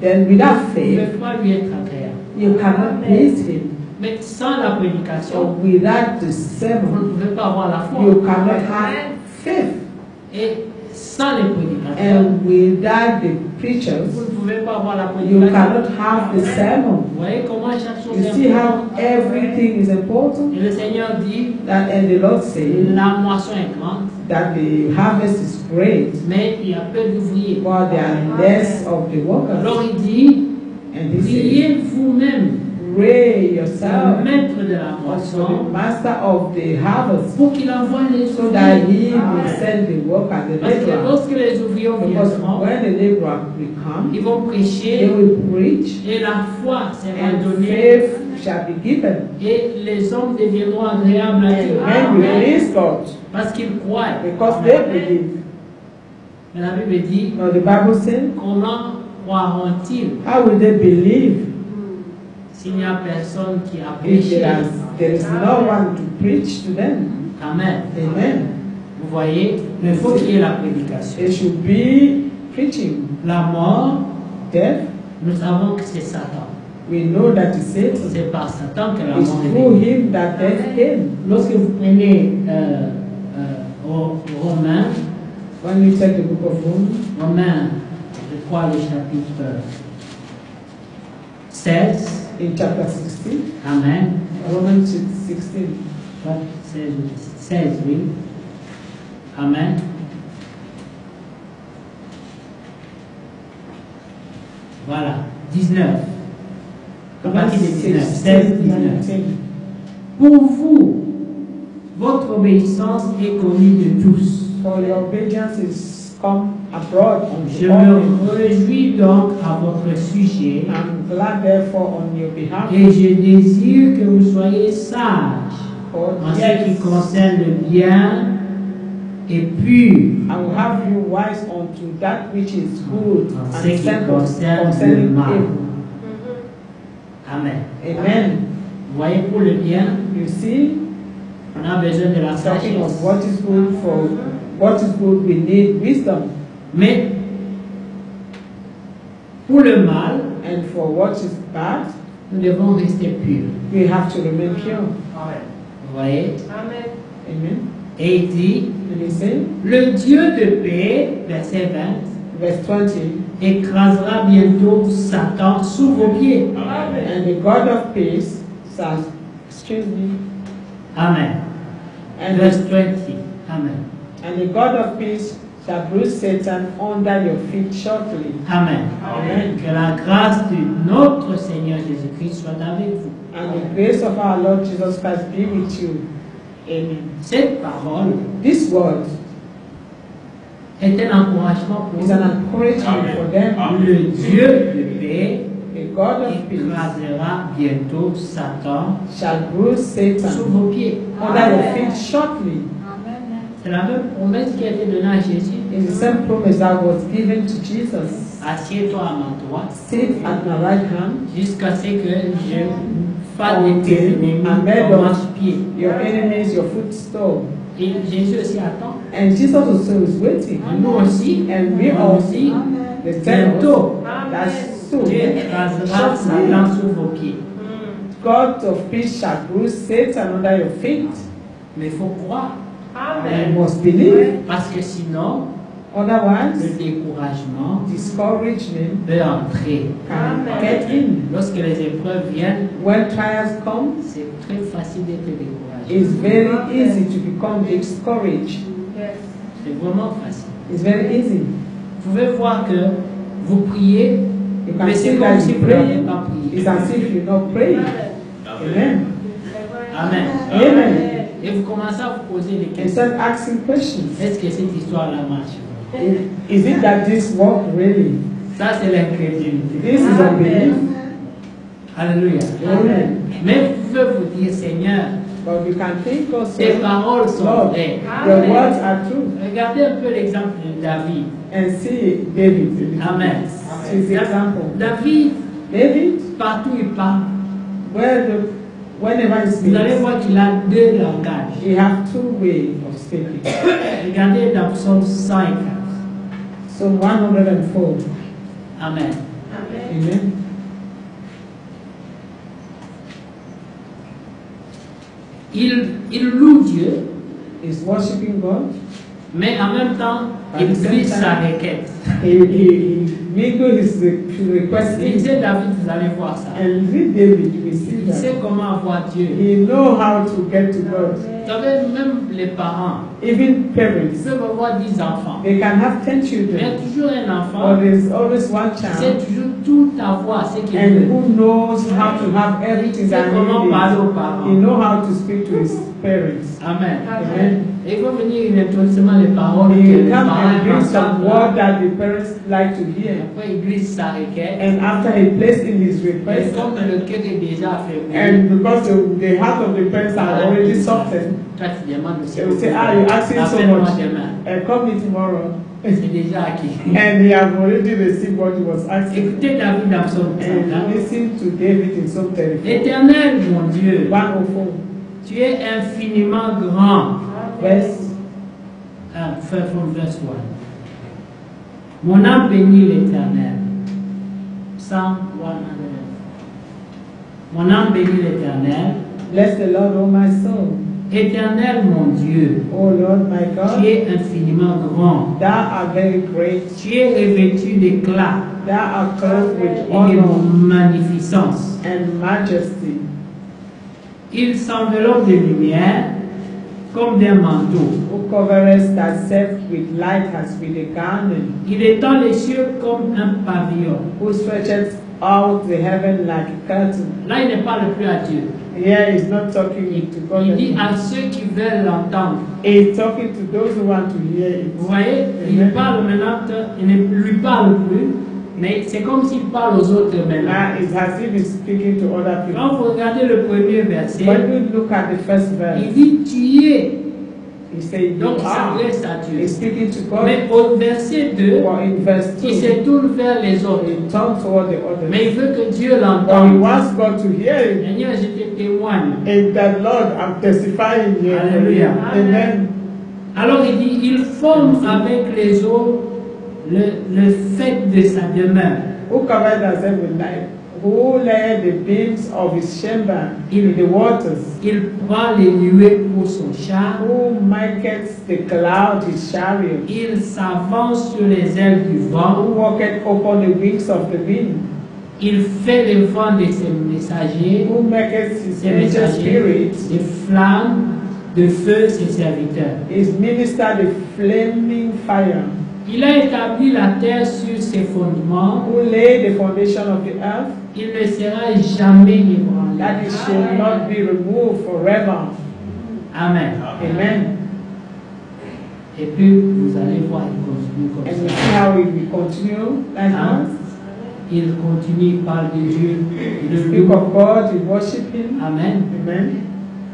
then without vous ne faith, pouvez pas lui être agréable. you cannot please him. Mais sans la So prédication, without the vous ne sermon, pouvez pas avoir la foi. you cannot have faith. Et sans les prédicateurs, And without the vous preachers, ne pouvez pas avoir la you prédication. cannot have the sermon. Vous voyez comment chaque chose You est see how importante. everything is important? Et le Seigneur dit, That, and the Lord said la moisson est grande, that the harvest is great, mais il y a peu d'ouvriers. but there are less of the workers. Alors il dit, And he said, priez vous-même, pray le yourself maître de la also moisson, the master of the harvest, pour qu'il envoie les so that ouvriers. he will send the worker, the Parce que laborer. lorsque les ouvriers Because viendront, when the laborer will come, ils vont they prêcher will preach, et la foi sera and donnée faith shall be given. et les hommes deviendront agréables à Dieu. And men will please God Parce qu'ils croient. because they believe. Mais la Bible dit, Now the Bible says, comment croiront-ils how will they believe s'il n'y a personne qui a if prêché? there is no one to preach to them? Amen. Amen. Vous voyez, mais il faut qu'il y ait la prédication. It should be preaching. La mort, Death, nous savons que c'est Satan. we know that it's Satan. C'est par Satan que la It's mort est through venue. him that death came. Lorsque vous prenez Romains, When we take the book of Romains, je crois le chapitre 16, in chapter 16, Amen, Romans 16, 16, oui, Amen. Voilà, 19. À partir de 19, 16, 19. Pour vous, votre obéissance est connue de tous. For your obedience is come abroad on Je the all men. me réjouis donc à votre sujet I'm glad therefore on your behalf, et je désire que vous soyez sages for en ce qui yes, concerne le bien et pur. I will have you wise unto that which is good En ce and qui simple concerne le concerning mal. evil. Amen. Amen. Vous voyez, pour le bien, You see, on a besoin de la talking sagesse. of what is good, for what is good, we need wisdom. Mais pour le mal, And for what is bad, nous devons rester purs. we have to remain pure. Vous voyez? Amen. Et il dit, And he said, le Dieu de paix, verset 20, verse 20, écrasera bientôt Satan sous vos pieds. and the God of peace shall, excuse me, Amen. and Verse the, 20. Amen. and the God of peace shall bruise Satan under your feet shortly. Amen. Amen. Que la grâce de notre Seigneur Jésus-Christ soit avec vous. And the grace of our Lord Jesus Christ be with you. Amen. Cette parole This word est un encouragement pour is an encouragement for them. nous. Le Dieu de paix The God of peace écrasera bientôt Satan shall bruise sous Satan vos pieds. under your feet shortly. C'est la même promesse qui a été donnée à Jésus. It's the same promise that was given to Jesus. Assieds-toi à ma droite Sit at my right hand, jusqu'à ce que je fasse de tes ennemis Amen. ton marche-pied. your enemies, your footstool. Et Jésus aussi attend. And Jesus also is waiting. Nous aussi, And we nous also, aussi, the same bientôt, that's soon. Dieu écrasera Shortly, Satan sous vos pieds. God of peace shall bruise Satan under your feet. Mais il faut croire. And you must believe, Parce que sinon, Otherwise, le découragement discouragement peut entrer. can get in. Lorsque les épreuves viennent, When trials come, c'est très facile d'être découragé. it's very easy to become discouraged. C'est vraiment facile. It's very easy. Vous pouvez voir que vous priez, You can mais see c'est comme that si you vous pray. n'avez pas prié. It's as if you're not praying. Amen. Amen. Amen. Et vous commencez à vous poser des And questions. start asking questions. Est-ce que cette histoire-là marche? Is it that this work really? Ça, c'est l'incrédulité. This is unbelief. Alléluia. Amen. Mais vous pouvez vous dire, Seigneur, But you can think also, tes paroles sont Lord, vraies. your words are true. Regardez un peu l'exemple de David. And see David. Amen. His example. David, David, partout où il parle, whenever he vous allez speaks, voir qu'il a deux langages. he has two ways of speaking. Regardez dans Psaume 104. So 104. Amen. Amen. Il loue Dieu, He's worshiping God. mais en même temps, il glisse sa requête. He mingle his request in. Lisez David, vous allez voir ça. And read David, you will see Il sait that. comment voir Dieu. He know how to get to God. Vous savez, même les parents, Even ils parents, peuvent avoir 10 enfants. they can have 10 Mais il y a children. toujours un enfant But there's always one qui sait child toujours tout avoir, ce qu'il and veut. who knows how to have Il everything sait that comment he parler aux needs. parents. He know how to speak to his parents. Amen. Amen. Et il faut venir introduire les paroles que He les come parents and bring aiment some entendre. word that the parents like to hear. Après, il glisse sa requête. And after he placed in his Et request, comme le cœur est déjà affaibli, and because the heart of the parents are already softened, toi tu demandes aussi. they will say, you're asking so Appelle-moi much. demain. Call me tomorrow. C'est déjà acquis. And he have already received what he was asking. Écoutez David dans Psaume 104. And listen to David in Psalm 34. Éternel mon Dieu, 104. tu es infiniment grand. Verse From verse 1. Mon âme bénit l'Éternel. Psalm 100. Mon âme bénit l'Éternel. Bless the Lord, O my soul. Éternel mon Dieu, O Lord my tu God, es infiniment grand. thou art very great. Tu es revêtu d'éclat Thou art clothed with et de honor magnificence. and majesty. Il s'enveloppe de lumière comme d'un manteau. Who coverest thyself with light as with a garment. Il étend les cieux comme un pavillon. Who stretcheth out the heaven like a curtain. Là, il ne parle plus à Dieu. Here he's not talking to God. Il dit anymore. à ceux qui veulent l'entendre. He's talking to those who want to hear it. Vous voyez, il Amen. parle maintenant, il ne lui parle plus, mais c'est comme s'il parle aux autres maintenant. Now it's as if he's speaking to other people. Quand vous regardez le premier verset, When you look at the first verse, il dit tu es. he says, Donc you il are. s'adresse à Dieu. He's speaking to God. Mais au verset 2, Or in verse 2, il se tourne vers les autres. he turns toward the others. Mais il veut que Dieu But he l'entende. wants God to hear him. Seigneur, je te témoigne. And that Lord, I'm testifying here. for you. Hallelujah. Amen. Alors il dit, il forme avec les eaux le fait de sa demeure. Who covered thyself with light? Who laid the beams of his chamber Il- in the waters? Il prend les nuées pour son char. Who maketh the cloud his chariot? Il s'avance sur les ailes du Who vent. walketh upon the wings of the wind? Il fait le vent de ses messagers, Who maketh his ses angel messagers, spirits? des flammes de feu, ses serviteurs. His minister the flaming fire? Il a établi la terre sur ses fondements. Who laid the foundation of the earth? Il ne sera jamais ébranlé. That it shall not be removed forever. Amen. Amen. Et puis, vous allez voir, il continue comme And we ça. see how we continue like Hein? that. Il continue, il parle de Dieu, il le Speak loue. of God, we worship him. Amen. Amen.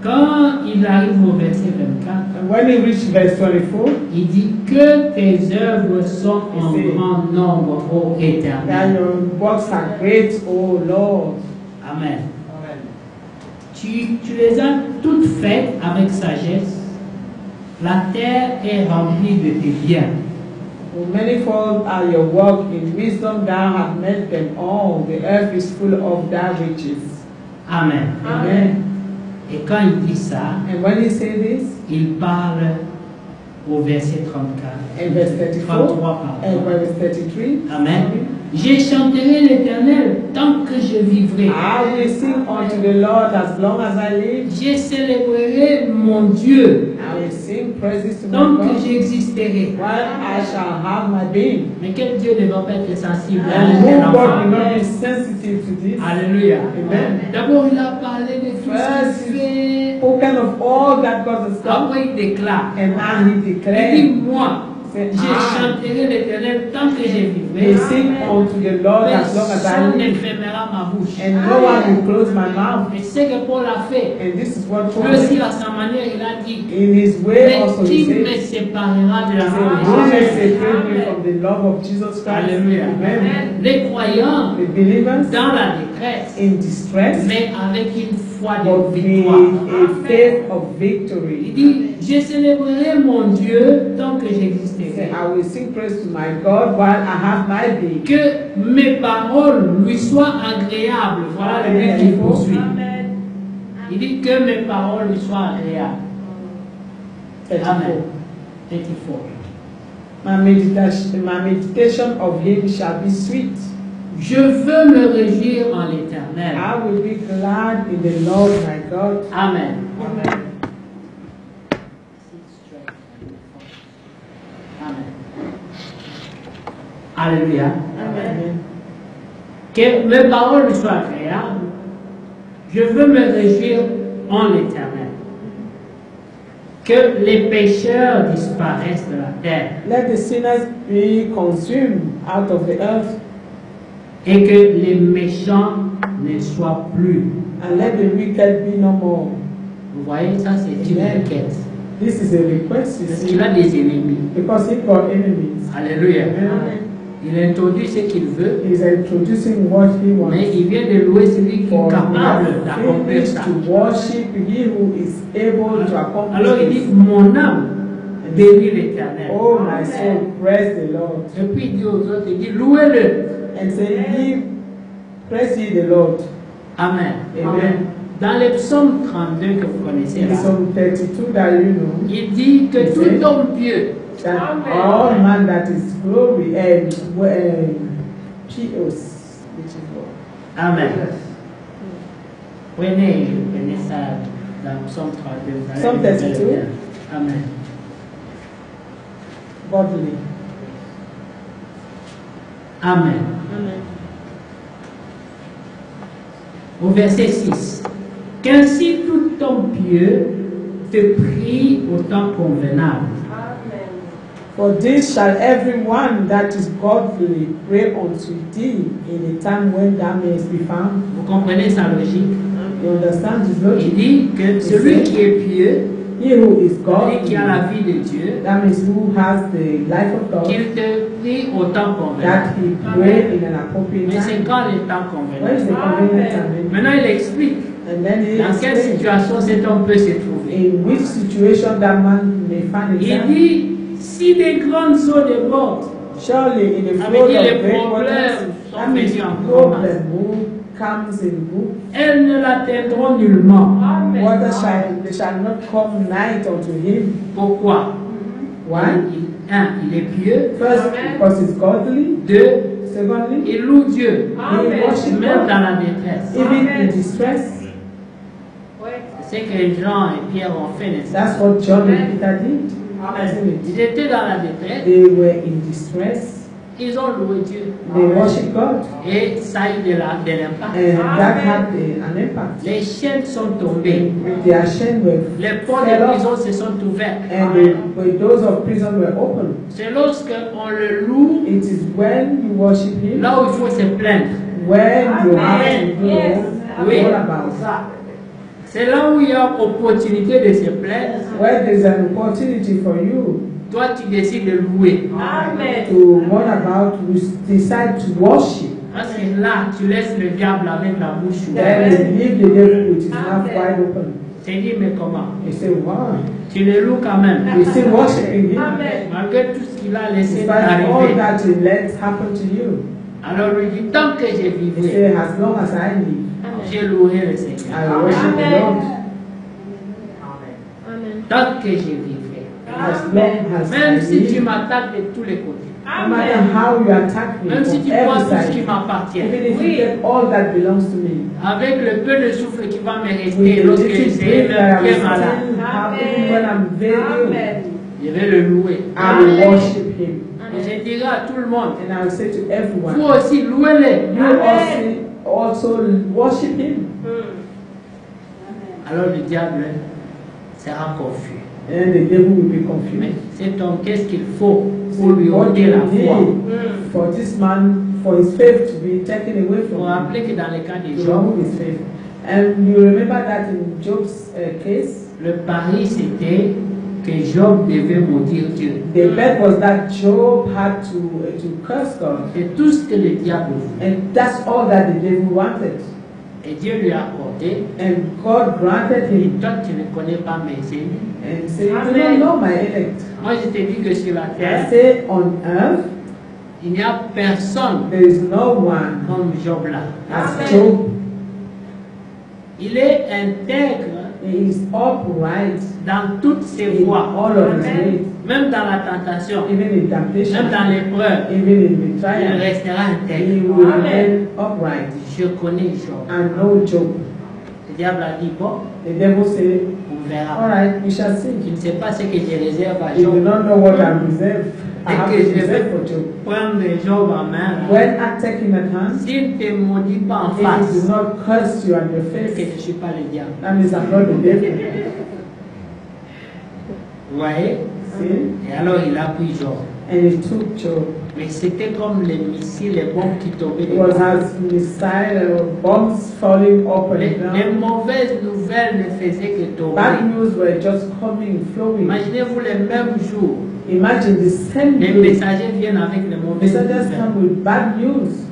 Quand il arrive au verset 24, And when we reach verse 24, il dit que tes œuvres sont en Il dit, grand nombre, ô that Éternel. your works are great, O Lord. Amen. Tu les as toutes faites avec sagesse. La terre est remplie de tes biens. For manifold are your work, in wisdom thou hast made them all. The earth is full of thy riches. Amen. Amen. Et quand il dit ça, And when he says this, il parle au verset 34. And verse 34. 33, And pardon. verse 33. Amen. Je chanterai l'Éternel tant que je vivrai. I will sing unto the Lord as long as I live. Je célébrerai mon Dieu I will sing praises to my tant que God j'existerai. while I shall have my being. Mais quel Dieu ne va pas être sensible à And un who God enfant? will not be sensitive to this. Alléluia. Amen. D'abord, il a parlé de tout ce qu'il fait. Spoken of all that God has done. Après, il déclare. And now he Il dit, declared, moi, say, je chanterai l'Éternel tant que je vivrai. will sing unto the Lord as long as I Personne ne live. fermera ma bouche. And no one will close my mouth. Et c'est que Paul a fait. And this is what Paul Lui aussi, did. à sa manière, il a dit, In his way also mais he qui me said, séparera de la who loi may de separate me Jésus? from the love of Jesus Christ? Alléluia. Amen. Les croyants The believers dans la détresse, in distress, mais avec une foi de but victoire. with a faith of Il victory. dit, je célébrerai mon Dieu tant que Say, j'existerai. I will sing praise to my God while I have my being. Que mes paroles lui soient agréables. Voilà le but qu'il poursuit. Il dit que mes paroles lui soient agréables. 34. Amen. 34. My meditation of him shall be sweet. Je veux me réjouir en l'Éternel. I will be glad in the Lord my God. Amen. Amen. Amen. Alléluia. Amen. Que mes paroles lui soient agréables. Je veux me réjouir en l'Éternel. Que les pécheurs disparaissent de la terre. Let the sinners be consumed out of the earth, Et que les méchants ne soient plus. and let the wicked be no more. Vous voyez, ça c'est une Amen. requête. This is a request, you Parce see, qu'il a des ennemis. because he got enemies. Alléluia. Amen. Il introduit ce qu'il veut, He's introducing what he wants. mais il vient de louer celui qui est For capable he d'accomplir has ça. finished to worship he who is able to accomplish Alors il dit, this. mon âme bénit l'Éternel. Oh my soul, praise the Lord. Et puis il dit aux autres, il dit, louez-le. And say, ye, praise ye the Lord. Amen. Amen. Dans le psaume 32 que vous connaissez In là, Psalm 32 that you know, il dit que tout homme pieux that all man that is glory and pious, which is what? Amen. Prenez ça dans Psaume 32. vous allez Psaume le 32. bien. Amen. Godly. Amen. Au verset 6. Qu'ainsi tout homme pieux te prie au temps convenable. For this shall everyone that is godly pray unto thee in a time when thou mayest be found. Vous comprenez sa logique? You understand his Il logic? dit que celui qui est pieux, He who is celui godly, qui a la vie de Dieu, that means who has the life of God, qu'il te prie au temps convenable. that he pray in an appropriate Mais c'est time. quand le temps When is the convenable? convenient time? Maintenant, il explique And then he dans quelle explains situation cet homme peut se trouver. in which situation that man may find Il himself. dit, si des grandes eaux débordent, Surely in the Ça flow veut dire of les great problèmes waters, sont that means venus en gros problem who comes in group. elles ne l'atteindront nullement. Water they shall not come night unto him. Pourquoi? Why? Il est pieux. First, because he's godly. Deux, Secondly, il loue Dieu. he worships Même God. dans la détresse. Even in distress. C'est ce que Jean et Pierre ont fait, n'est-ce pas? That's what John and Peter did. Isn't it? Ils étaient dans la détresse. They were in distress. Ils ont loué Dieu. They worship God. Et ça a eu de l'impact. And that had an impact. Les chaînes sont tombées. Their chains were Les portes fell de off. prison se sont ouvertes. And the doors of prison were open. C'est lorsque on le loue, It is when you worship him, là où il faut se plaindre. when you have to go Oui. all about. C'est là où il y a opportunité de se plaindre. Where there is an opportunity for you Toi, tu décides de louer. to run about, you decide to worship. Parce que là, tu laisses le diable avec la bouche Then ouverte. you leave the devil with his mouth wide open. Tu te dis, mais comment? You say, wow, Tu le loues quand même. you're still worshiping him. Malgré tout ce qu'il a laissé Despite all arriver. that he let happen to you. Alors, il dit, tant que je You vivrai, say, as long as I live, je louerai le Seigneur. I will worship the Lord. Tant que je vivrai. as long as Même I si tu live, m'attaques de tous les côtés. no matter how you attack me Même si tu from prends every tout ce qui side, m'appartient. even if you get all that belongs to me, Avec le peu de souffle qui va me with rester the lorsque little je serai breath that I bien will malade, still have, even when I'm very ill, je vais le louer. I will worship Him. Et je dirai à tout le monde, And I will say to vous everyone, aussi louez-le. you also worship Him. Alors le diable sera confus. And the devil will be Mais confused. cet homme, qu'est-ce qu'il faut So pour lui what ôter do la you foi? need for this man, for his faith to be taken away Il faut from him? rappeler que dans le cas de To Job, remove his faith. And you remember that in Job's case, le pari c'était que Job devait maudire Dieu. the bet was that Job had to curse God. C'est tout ce que le diable voulait. And that's all that the devil wanted. Et Dieu lui a accordé. And God granted Et him toi, tu ne connais pas mes élus. and said, you don't know my elect. Moi, je t'ai dit que sur la I terre, say on earth, il n'y a personne there is no one comme Job là. as Job. Il est intègre He is upright dans toutes ses in voies, all of his ways, même dans la tentation, even in même temptation, dans l'épreuve. even in Il betrayal. restera He intègre. will remain upright. Je connais Job. I know Job. Le diable a dit, bon, The devil said, on verra. all right, we shall see. Je ne sais pas ce que je réserve à You do Job. not know what I reserve. I Et have que to je vais reserve for Job. prendre Job en main. When I take him at hand, S'il ne te maudit pas en if he face, do not curse you on your c'est que face, je ne suis pas le diable. that means I'm not the devil. Vous voyez? See? Et alors il a pris Job. And he took Job. Mais c'était comme les missiles, les bombes qui tombaient It des was bombes. as missile or bombs falling up Les and down. mauvaises nouvelles ne faisaient que Bad tomber. news were just coming, flowing. Imaginez-vous les mêmes jours, Imagine the same les day, messagers viennent avec les mauvaises messengers nouvelles. come with bad news.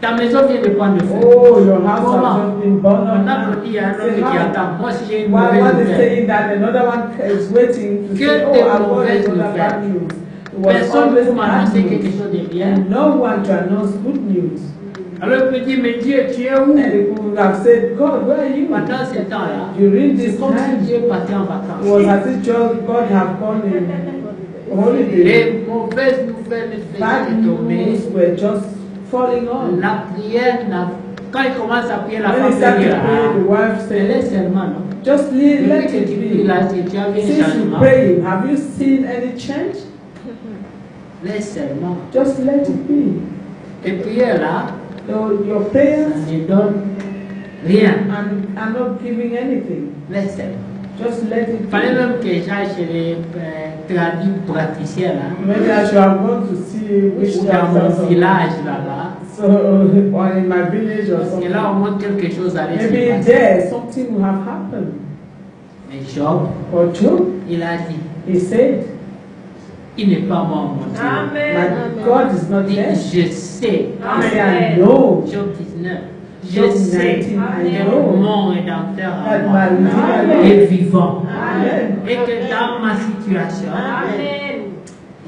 Ta maison vient de prendre feu. Oh, your house Comment? has just been burned On up. a dit à un homme Say, qui how? attend. Moi, si j'ai une One mauvaise is nouvelle, saying that, another one is waiting to Que say, oh, des I want mauvaises another nouvelles. bad news. It was personne always pour bad m'annoncer quelque news. chose de bien. And no one to announce good news. Alors il peut dire, mais Dieu, tu es où? And they would have said, God, where are you? Pendant ce temps-là, During c'est this comme si time, Dieu partait en it vacances. was as if God have gone in holiday. Les mauvaises nouvelles ne faisaient Bad que tomber. news were just falling on. La prière, quand il commence à prier, la When femme he started dit, to pray, the wife elle est said, seulement, non? just let Depuis que it tu pries be. là, tu as vu un Since you changement. pray, have you seen any change? Laisse seulement. Just let it be. Et prières là, Your prayers ça ne donne rien. are not giving anything. Laisse seulement. Just let it Il fallait be. même que j'aille chez les tradis praticiens là, Maybe I should have gone to see which ou dans mon doctors village là-bas. so or in my village or Parce que something. là, au moins quelque chose allait se Maybe passer. there something will have happened. Mais Job, Or Job, il a dit, he said, il n'est pas mort, mon Dieu. my God is not Il dit, dead. je sais. He said, I know. Job 19. Je Job sais 19, I que know mon rédempteur à that moi my Redeemer est vivant. Amen. Et que dans ma situation,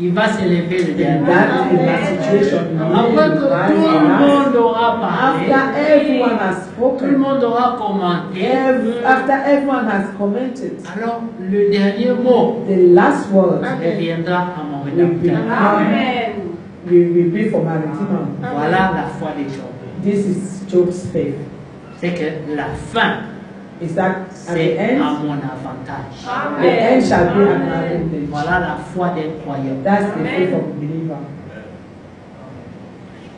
il va s'élever le And dernier. that in my situation, Après que tout le monde aura parlé, after everyone has tout le spoken, monde aura commenté, after everyone has commented, alors le dernier mot the last word reviendra à mon will be, rédempteur. will be for my Redeemer. Voilà la foi des Job. This is Job's faith. C'est que la fin, Is that at the c'est à end, mon avantage. the end shall be an advantage. Voilà la foi des croyants. That's the faith of the believer.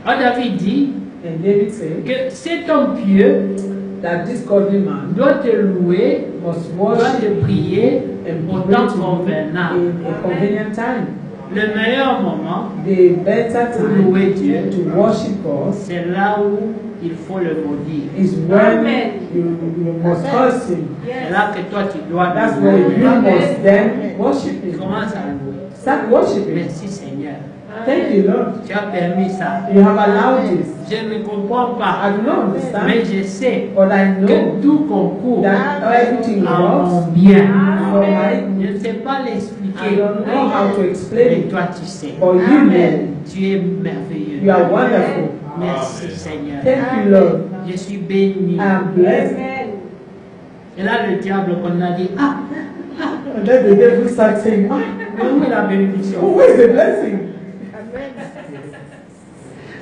Alors David dit And David said que cet homme pieux that this godly man doit te louer, must doit worship te prier and au pray temps to him convenable. in a convenient time. Le meilleur moment, The better pour louer Dieu, time to worship God c'est là où il faut le maudire. is when you must curse him. C'est là que toi tu dois That's le when you louer. must then worship him. Commence à louer. Start worshiping. Merci Seigneur. Thank you, Lord. Tu as permis ça. You have allowed this. Je ne comprends I pas, do not understand, mais je sais but I know que tout concourt that everything à mon works bien. for my. Je ne sais pas I l'expliquer, don't know how to explain mais it, toi tu sais. but you know. Tu es merveilleux. You are wonderful. Merci Seigneur. Thank you, Lord. Je suis béni. I am blessed. Et là le diable qu'on a dit, ah, And then the devil starts saying, ah, mais où est la bénédiction? oh, where's the blessing?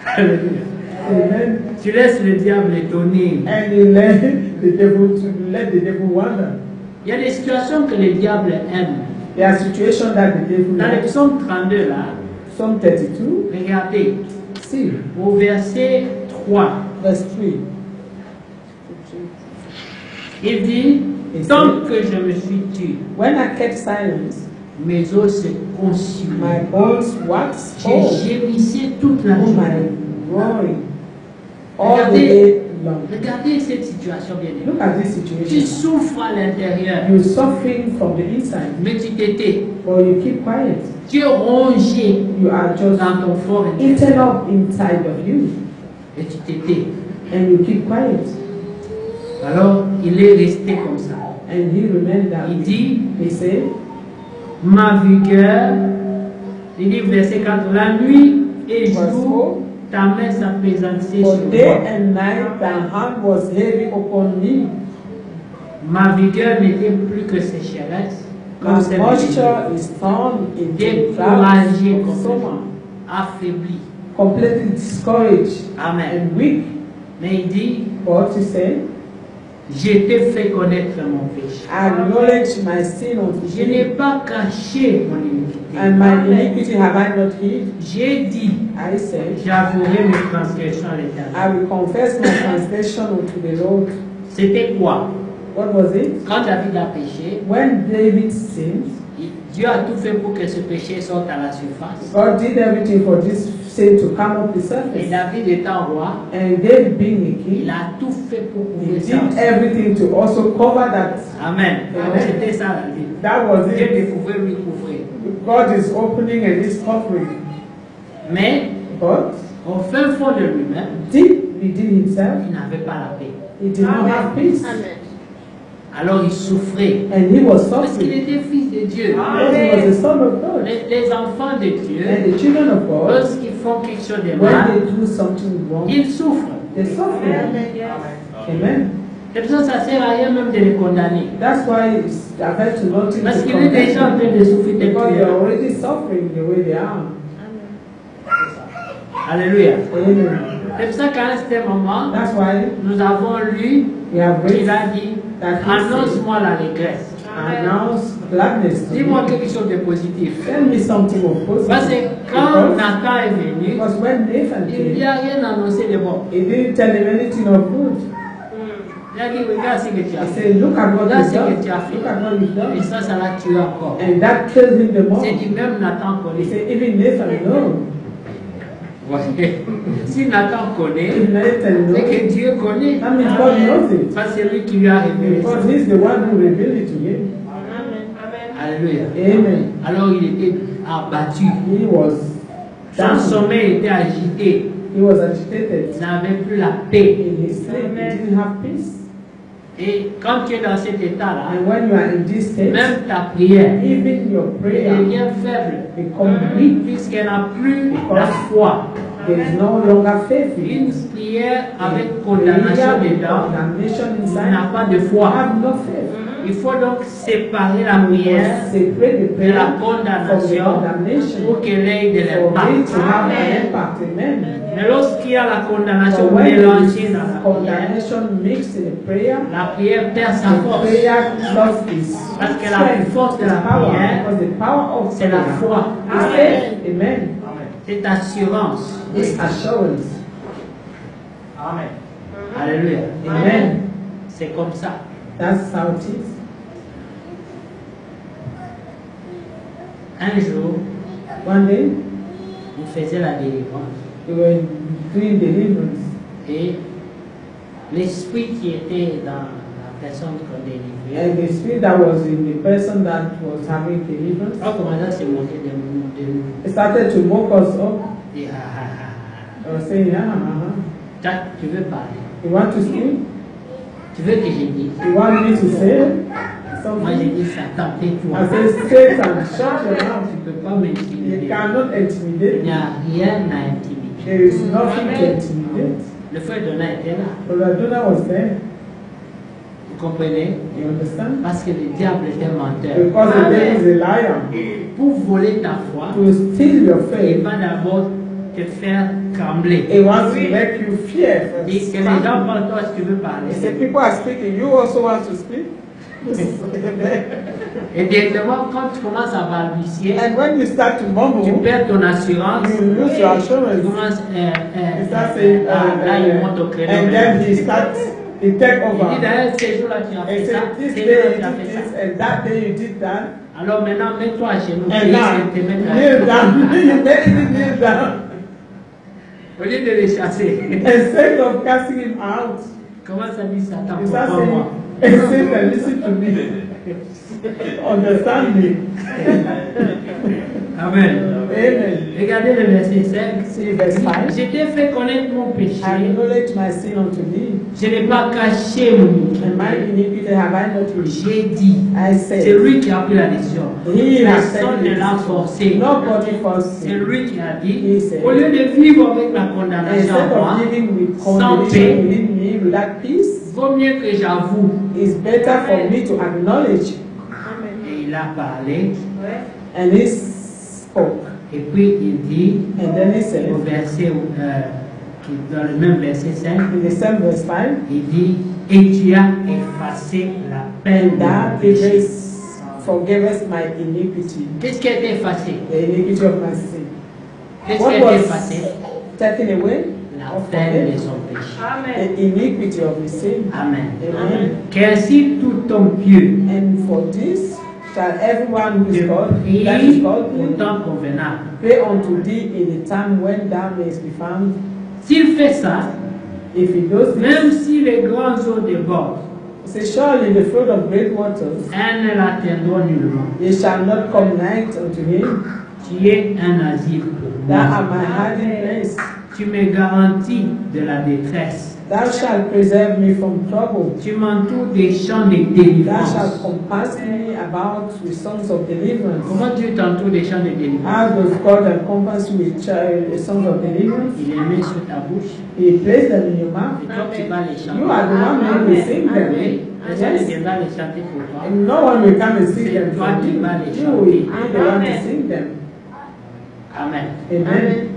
Alléluia. Amen. Tu laisses le diable étonner. And you let the devil wonder. Il y a des situations que le diable aime. There are situations that the devil Dans le likes. psaume 32, là, Psalm 32, regardez, see, au verset 3, verse 3. il dit, tant que je me suis tu, When I kept silence, mes os se my consumaient. bones waxed Je cold. gémissais toute la Oh journée. my roaring all the day long. Regardez cette situation, bien aimé. Look at this Tu situation. souffres à l'intérieur, You're suffering from the inside, mais tu t'étais. but you keep quiet. Tu es rongé You are just dans ton fort eaten intérieur up inside of you, et tu t'étais. and you keep quiet. Alors, il est resté comme ça. And he remained that Il way. dit, He said, ma vigueur, il dit verset 4, la nuit et Verse jour, ta main s'appesantissait for sur day moi. and night thy hand was heavy upon me. Ma vigueur n'était plus que sécheresse, comme My celle posture is turned into découragé, drought of summer, affaibli. completely discouraged Amen. and weak. Mais il dit, But he said, je t'ai fait connaître mon péché. I acknowledge my sin unto Je n'ai thee, pas caché mon iniquité. and my iniquity have I not hid. J'ai dit, I said, j'avouerai mes transgressions à I l'Éternel. will confess my transgression unto the Lord. C'était quoi? What was it? Quand David a péché, When David sinned, Dieu a tout fait pour que ce péché sorte à la surface. God did everything for this sin to come up the Et surface. David étant roi, And David being a king, il a tout fait pour he couvrir ça. did everything to also cover that. Amen. Amen. C'était ça la vie. That was Dieu it. découvrait, lui couvrait. God is opening and is covering. Mais But au fin fond de lui-même, deep within himself, il n'avait pas la paix. he did not have peace. Alors il souffrait. And he was Parce qu'il suffering. était fils de Dieu. Because he was the son of God. Les enfants de Dieu, And the children of God, lorsqu'ils font quelque chose de when mal, they do something wrong, ils souffrent. they suffer. Amen. C'est pour ça que ça ne sert à rien même de les condamner. That's why it's affects to nothing Parce to qu'il est déjà en condemn train de souffrir them, because depuis. they're already suffering the way they are. Alléluia. Amen. C'est pour ça qu'à un certain moment, That's why nous avons lu we have read qu'il a dit, that he annonce-moi l'allégresse. announce gladness to Dis-moi me. quelque chose de positif. Tell me something of Parce que positive. quand Because, Nathan est venu, because when Nathan il lui came, a rien annoncé de bon. he didn't tell him anything of good. Il a dit, regarde ce que tu as He fait. said, look at what Regarde you've ce que done. tu as fait. Look at what you've Et done. ça l'a tué encore. And that killed him the more. C'est dit, même Nathan He connaît. said, even Nathan knows. Ouais. Si Nathan connaît, If Nathan c'est knows, que Dieu connaît. that means God knows it. Parce que c'est lui qui lui a révélé ça. Because he's the one who revealed it to him. Alléluia. Amen. Alors il était abattu. He was Son down. sommeil était agité. He was agitated. Il n'avait plus la paix. In his sleep, he didn't have peace. Et quand tu es dans cet état-là, And when you are in this state, même ta prière even your prayer devient faible. becomes weak. Puisqu'elle n'a plus la foi. There is no longer faith in Une it. prière avec condamnation dedans Condemnation n'a inside. pas de foi. Have no faith. Il faut donc séparer la You prière must separate the de prayer la from the condamnation condemnation pour qu'elle ait de for it l'impact. to have an impact. Amen. Mais lorsqu'il y a la condamnation But when there mélangée is dans la prière, condemnation mixed in the prayer, la prière perd sa the force. prayer lost its Parce que la strength, force de its la power, prière, because the power of c'est la prayer foi. is faith. Amen. Cette assurance. This assurance. Alléluia. Amen. C'est comme ça. That's how it is. Un jour, One day, on faisait la délivrance. we were doing deliverance, Et l'esprit qui était dans la personne qu'on délivrait, and the spirit that was in the person that was having deliverance, on commençait à se moquer de nous. it started to mock us up. Et ah, ah, ah, I was saying, ah. Tu veux parler? you want to speak? Tu veux que je dise? You want me to say Moi j'ai something? dit Satan, tais-toi. I said, Satan, shut your mouth. Tu ne peux pas You m'intimider. cannot Il intimidate n'y me. a rien à intimider. There is nothing to intimidate. Le frère Donat était là. Brother Donna was there. comprenez? You understand? Parce que le diable est un menteur. Because the devil is a liar. Pour voler ta foi, To steal your il faith, va d'abord te faire trembler. he wants to make you fear Et first. que les gens parlent, toi, si tu veux parler. He said, people are speaking, you also want to speak? Et directement, quand tu commences à balbutier, And when you start to tu mumble, perds ton assurance. you lose your Tu assurance. commences, He starts saying, là, il monte au créneau. and then he starts, he take Il dit over. d'ailleurs, ces jours-là, tu as And fait ça, say, this ces day jours-là, you tu as did fait this, ça. and that day you did that. Alors maintenant, mets-toi à genoux. And Et now, te mettre à kneel down. You made him kneel down. Au lieu de les chasser. Instead of casting him out, Comment ça dit Satan? you start Pourquoi saying, moi? Satan, listen to me. Understand me. Amen. Amen. Regardez le verset 5. See verse 5. Je t'ai fait connaître mon péché. I acknowledge my sin unto thee, Je n'ai pas caché mon and my iniquité. iniquity have I not hidden. J'ai dit. I C'est said, lui qui a pris la décision. he has Personne taken ne l'a it. forcé. Nobody forced C'est him. lui qui a dit. He said, Au lieu de vivre avec la condamnation instead en moi, of living with sans condemnation paix, within me, without peace, vaut mieux que j'avoue. it's better for me to acknowledge. Et il a parlé. And he spoke. Et puis il dit, And then he said, au verset, dans le même verset 5, in the same verse 5, il dit, et tu as effacé la peine and de mon thou péché. forgivest my iniquity, Qu'est-ce qui a été effacé? the iniquity of my sin. Qu'est-ce qui What a été was effacé? taken away? La Or peine de forgiven? son péché. The iniquity of his sin. Amen. Amen. Qu'ainsi tout homme pieux And for this shall everyone who te is called, prie that is called, au temps convenable. pray unto thee in the time when thou mayest be found. S'il fait ça, If he does même this, si les grands eaux débordent, say, surely the flood of great waters, elles ne l'atteindront nullement. they shall not come nigh unto him. Tu es un asile pour Thou moi. art my hiding place. Tu me garantis de la détresse. Thou shalt preserve me from trouble. Tu m'entoures des champs de Thou délivrance. shalt compass me about with songs of deliverance. Comment Dieu t'entoure des champs de délivrance? How does God encompass you with songs of deliverance? Il les met sur ta bouche. He placed them in your mouth. Et toi, tu vas les chanter. You are the one who will sing Oui. them. Personne ne Yes. viendra les chanter pour toi. And no one will come and sing C'est them toi for qui you. vas les You will be chanter. the one to sing them. Amen. Amen.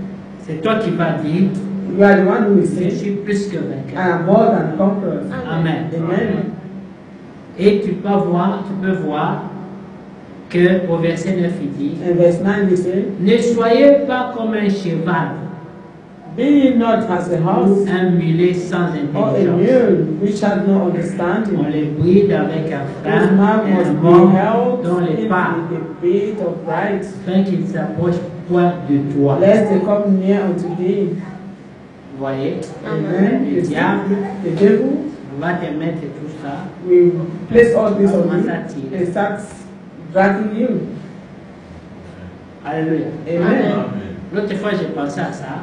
C'est toi qui vas dire, You are the one who will je sing. suis plus que I vainqueur. am more than conquerors. Amen. Amen. Et tu peux voir que au verset 9 il dit, And verse 9 he said, ne soyez pas comme un cheval be ye not as a ou horse un mulet sans or a intelligence. mule which has no On understanding, les bride avec un whose frein mouth et must un be mort held dans les in pas, the bit of right, afin qu'ils ne s'approchent point de toi. lest they come near unto thee. Vous voyez, Amen. le diable The devil va te mettre tout ça. will place all this on Commence you à tirer. and starts dragging you. Alléluia. Amen. L'autre fois, j'ai pensé à ça.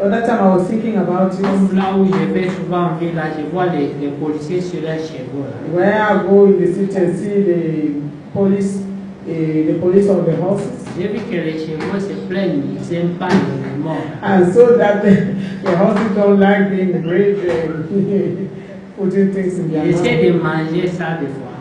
Other time I was thinking about Comme it. là où je vais souvent en ville, là, je vois les policiers sur leurs chevaux. Là. Where I go in the city and see the police on the horses. J'ai vu que les chevaux se plaignent, ils n'aiment pas les morts. And so that the horses don't like being brave putting things in their Ils essaient mouth. de manger ça des fois.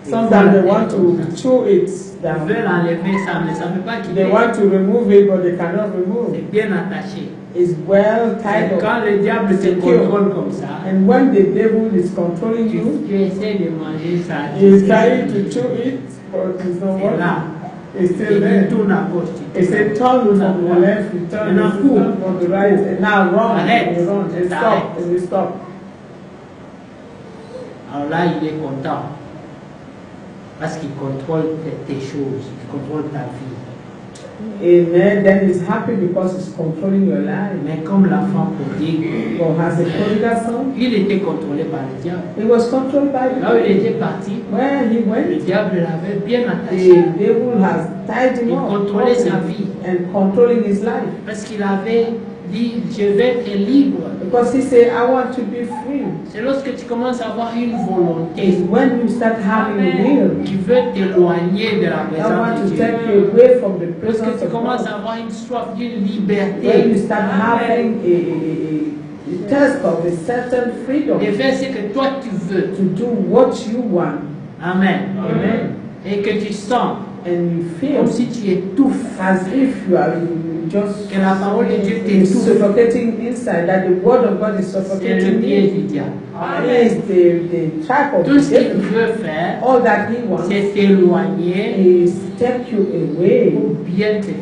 Sometimes they want to chew it Ils down. veulent enlever ça, mais ça ne peut pas They quitter. want to remove it, but they cannot remove. C'est bien attaché. It's well tied Et up. quand le diable te contrôle comme ça, And when the devil is controlling you, tu essaies de manger ça. he's trying to chew it, but it's not C'est là. working. It's Et still tu there. tournes à gauche. Tu It's a turn from the left, you turn Maintenant, cours. from the right, and now run, Arrête. and you run, and stop, and you stop. Alors là, il est content. Parce qu'il contrôle tes choses, il contrôle ta vie. Amen. Then he's happy because he's controlling your life. Mais comme l'enfant prodigue, Or has a prodigal son? il était contrôlé par le diable. He was controlled by Là où the il était parti, where he le went. diable l'avait bien attaché. The devil has tied him Il up contrôlait sa vie. and controlling his life. Parce qu'il avait dit, je vais être libre. Because he said, I want to be free. C'est lorsque tu commences à avoir une volonté It's when you start having a will. qui veut t'éloigner de la I want présence to de Dieu. take you away from the Lorsque presence tu of commences God. à avoir une soif d'une When you liberté, start having a it tells of a certain freedom de faire ce que toi tu veux. to do what you want. Amen. Amen. Et que tu sens And you feel comme si tu étouffes. as if you are just Que la parole de Dieu is t'étouffe. suffocating inside, that the word of God is C'est le suffocating pied you. du diable. It is the trap of Tout the ce qu'il devil. veut faire, All that he wants c'est t'éloigner is take you away pour bien te so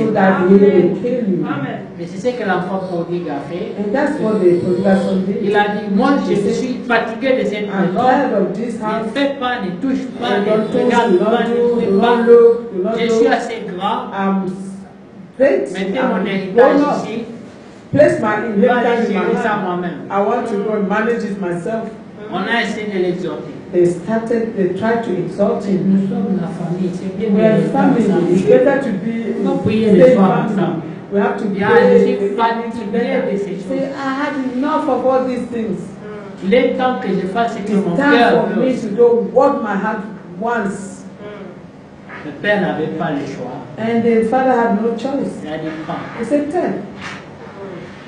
crier. that he will kill you. Mais c'est ce que l'enfant prodigue a fait. And that's what the prodigal son did. Il a dit, moi je suis fatigué de cette I'm maison. tired of this Ne house. fais pas, ne touche pas, I don't ne touch, regarde do pas, not ne do, fais do pas. not look, do not Je suis look. assez grand. I'm great. Mettez I'm mon grown héritage up. ici. Place my Je vais aller inheritance in my gérer ça hand. moi-même. I want to go and manage it myself. On a essayé de l'exhorter. They tried to exalt him. Nous sommes la famille, c'est bien We are de family. It's better to be Non, priez stay le soir family. ensemble. We have to Yeah, pray. je suis fatigué de ces Say, choses. I had enough of all these things. Il est temps que je fasse ce que mon It's time cœur for me veut. to do what my heart wants. Le père n'avait pas le choix. And the father had no choice. Il a dit, prends, He said, 10.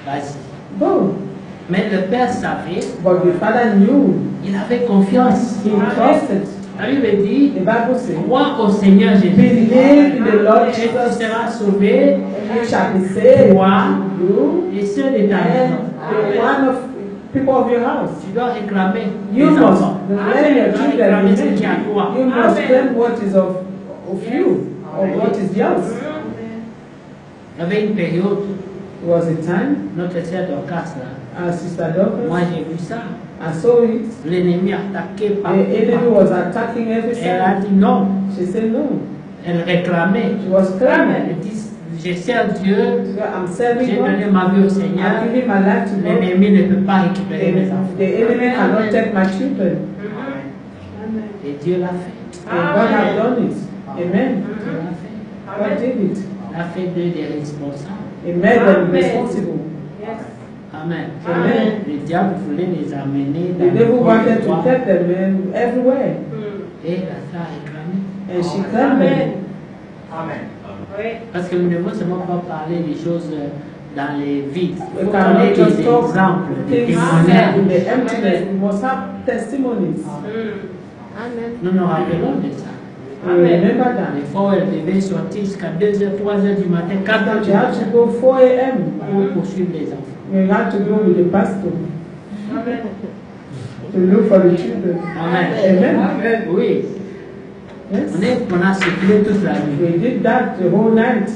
vas-y. Go. Mais le père savait, But the father knew. il avait confiance. He trusted. La Bible dit, The Bible says, crois au Seigneur Jésus. believe in the Lord Et tu Jesus, seras sauvé, and you shall be saved. toi You et ceux de ta maison. and the one of people of your house. Tu dois réclamer You tes must enfants. let your Tu dois children réclamer ce remain. qui est à toi. You must claim what is of you, or what is yours. Il y avait une période, It was a time, notre sœur Dorcas là, Sister moi Dorcas, j'ai vu ça. I saw it. L'ennemi attaquait The par enemy was attacking every Elle a side. dit non. She said no. Elle réclamait. She was claiming. Elle dit, je sers Dieu, I'm serving j'ai donné God. ma vie au I'm Seigneur. giving my life to God. L'ennemi ne peut pas récupérer mes enfants. The enemy cannot take my children. Et Dieu l'a fait. And God has done it. Amen. Dieu l'a fait. God did it. Il a fait d'eux des responsables. He made them responsible. Amen. Amen. Le diable voulait les amener dans The devil wanted to l'endroit take them everywhere. et la sœur a réclamé. And she claimed them. Parce que nous ne devons seulement pas parler des choses dans les vides. Il We faut donner cannot just des talk exemples, des things témoignages. in the emptiness. We must have testimonies. Nous nous rappelons de ça. We remember that. Les fois où elle devait sortir jusqu'à 2h, 3h du matin, 4h But du you have to matin go 4 a.m. pour poursuivre les enfants. You have to go with the pastor to look for the children. Amen. Amen. Oui. Yes. On a circulé toute la nuit. We did that the whole night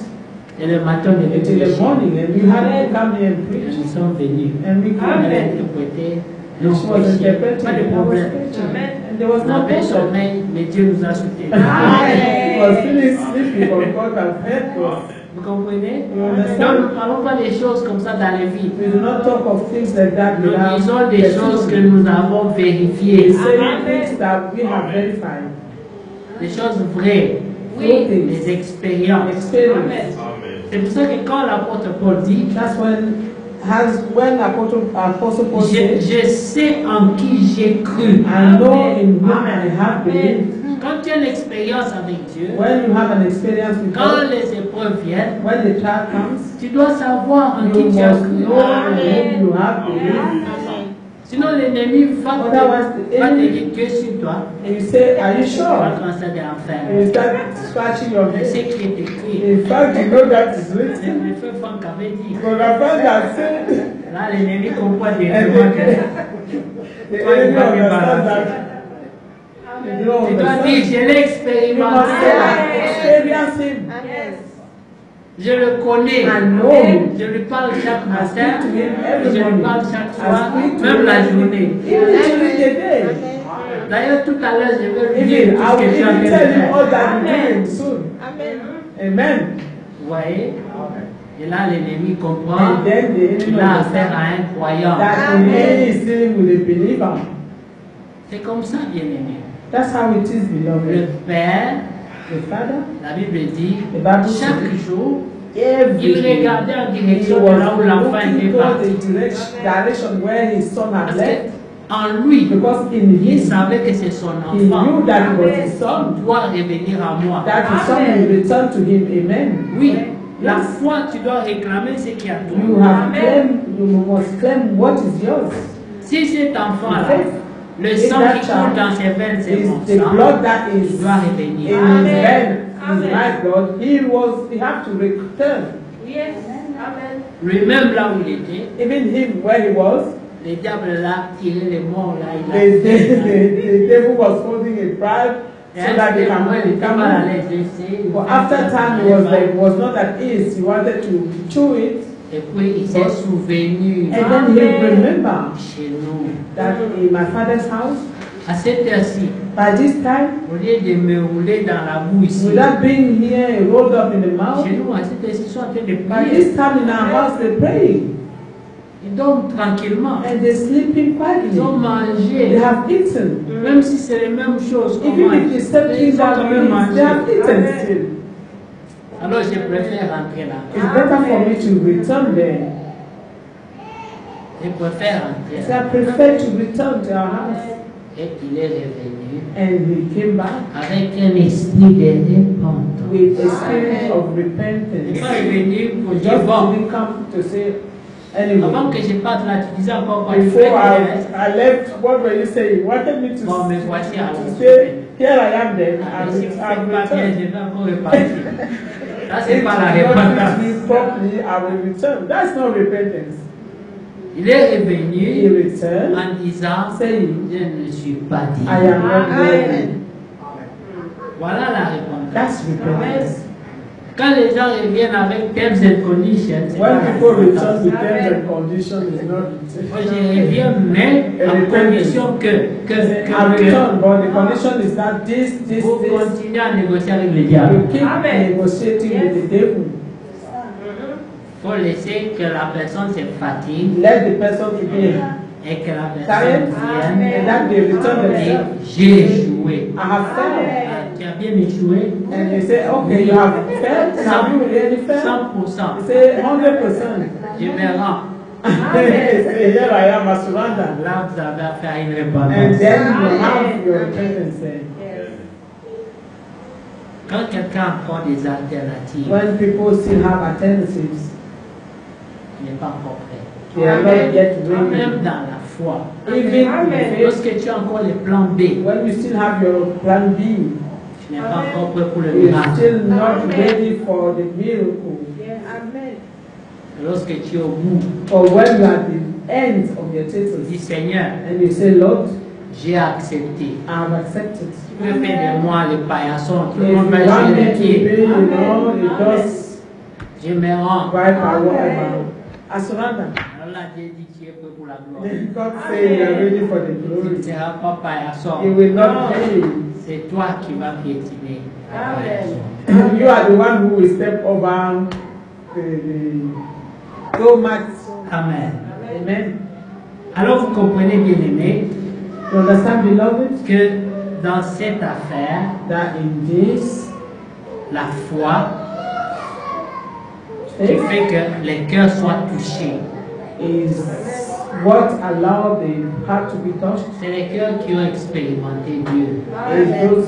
Et le matin, on est until the morning, and we had to come here and Et preach. nous sommes venus. And we Elle a came. interprété. And she was interpreting. Pas de and I was problème. preaching. And there was On no avait problem. sommeil, mais Dieu nous a soutenus. He was feeling sleepy, but God has helped us. Vous comprenez? You Donc, understand? nous ne parlons pas des choses comme ça dans les vies. We do not talk of things like that Nous without disons des choses que testimony. nous avons We vérifiées. say things that we have verified. Des choses vraies. True things. Des expériences. Experience. C'est pour ça que quand l'apôtre Paul dit, That's when Apostle Paul said, je sais en qui j'ai cru. I know in whom I have believed. Quand tu as une expérience avec Dieu, When you have an experience with quand God, les épreuves viennent, when the trial comes, tu dois savoir en you qui tu as must cru. know in whom you have believed. Sinon l'ennemi va Otherwise, the te enemy, dire Dieu sur toi. and you say, are you Tu vas sure? commencer à And faire. you start scratching your Je sais head. qui est écrit. In fact, you know that is C'est written. le feu Franck avait dit. But my friend has said, Là, l'ennemi comprend and directement que the enemy understands that. You don't tu dois dire, understand. je l'ai You must expérimenté. experience him. Je le connais. I know him. Je lui parle chaque I matin. speak to him Je every lui morning. parle chaque I soir, speak to même him la every journée. even during the day. D'ailleurs, tout à l'heure, je vais lui dire Even tout I ce que will je suis en train even de tell him all faire. that you're doing soon. Amen. Vous voyez? Et là, l'ennemi comprend And then the enemy qu'il a affaire à understands un croyant. that the enemy is dealing with a believer. C'est comme ça, bien-aimé. That's how it is, Le beloved. Père, The Father, la Bible dit, the Bible chaque says, jour, every il day, regardait en he direction de là où was l'enfant était looking toward parti. the direction where his son had Parce left. qu'en lui, Because in il him, savait que c'est son he knew enfant. that it was his Il son. doit revenir à moi. That his son will return to him. Amen. Oui, La foi, tu dois réclamer ce qui est à toi. You have claimed, you must claim what is yours. Si cet enfant-là, le If sang that qui coule dans ses veines, c'est is mon the sang, blood that il is doit revenir. in his vein, his right blood, he have to return. Yes. Amen. Lui-même là où il était, Even him where he was, le diable l'a tiré les morts là, il a the devil was holding a bribe Et so that they can il était come mal à out. l'aise, je sais. But after time, he was not at ease. He wanted to chew it, Et puis il s'est souvenu and then he remembered chez nous. that in my father's house, À cette heure-ci, by this time, au lieu de me rouler dans la boue ici, without being here, rolled up in the mouth, chez nous, à cette heure-ci, ils sont en train de by prier. this time in our house, they're praying. Ils dorment tranquillement. And they're sleeping Ils ont quietly. mangé. They have eaten. Même si c'est les mêmes choses qu'on Even mange, if the same ils things ont that quand we même eat, they have mangé. eaten still. Alors je préfère rentrer là. It's better for me to return there. Je préfère rentrer So là. I prefer to return to our house. Et il est revenu And he came back avec un esprit de repentance. with a spirit of Il n'est repentance. pas revenu pour He dire just bon. didn't come to say Avant anyway. que je parte là, tu disais encore quoi tu Before fais. I left, what were you saying? You wanted me to, Bon, me voici à to say, here I am then, Ah, si vous ne faites I'm pas bien, returned. je vais encore repartir. Ça, c'est If pas la you don't repentance. treat me properly, I will return. That's not repentance. Il est He revenu returned, en disant saying, je ne suis pas dit. I am not ready. Voilà la repentance. That's repentance. Quand les gens reviennent avec terms and conditions, c'est pas When la people return repentance. with terms and conditions, is not Moi, je reviens, mais à condition que I return, but the condition is that this, vous continuez à négocier avec le diable. you keep negotiating with the devil. Il faut laisser que la personne se fatigue Let the person be et que la tired, personne vienne and that they return et themselves. j'ai échoué. I have failed. Ah, tu as bien échoué. And they say, okay, you have failed. Have you really failed? 100%. They say 100%. Je me rends. They say, here I am, I surrender. Là, vous avez affaire à une And repentance. then you have your repentance. Quand quelqu'un prend des alternatives, When people still have alternatives, il n'est pas encore prêt. they are not yet Même ready. dans la foi. Even in faith, Lorsque tu as encore le plan B, when you still have your plan B, tu n'es pas encore prêt pour le you're miracle. still not ready for the miracle. Lorsque tu es au bout, Or when you are at the end of your tu dis status Seigneur, and you say, Lord, j'ai accepté. I have accepted. Tu veux faire de moi le paillasson, tout If le you monde va want jouer me les to pieds. be, you just Je me rends. right by whatever. I surrender. Alors là, Dieu dit tu es prêt pour la gloire. Then God say you are ready for the Tu ne glory. seras pas paillasson. He will not pay. C'est toi qui vas piétiner la paillasson. And you are the one who will step over the doormat. Amen. Amen. Alors vous comprenez, bien aimé, You understand, beloved, que dans cette affaire, that in this la foi qui faith fait que les cœurs soient touchés. is what allowed the heart to be touched. C'est les cœurs qui ont expérimenté Dieu. Is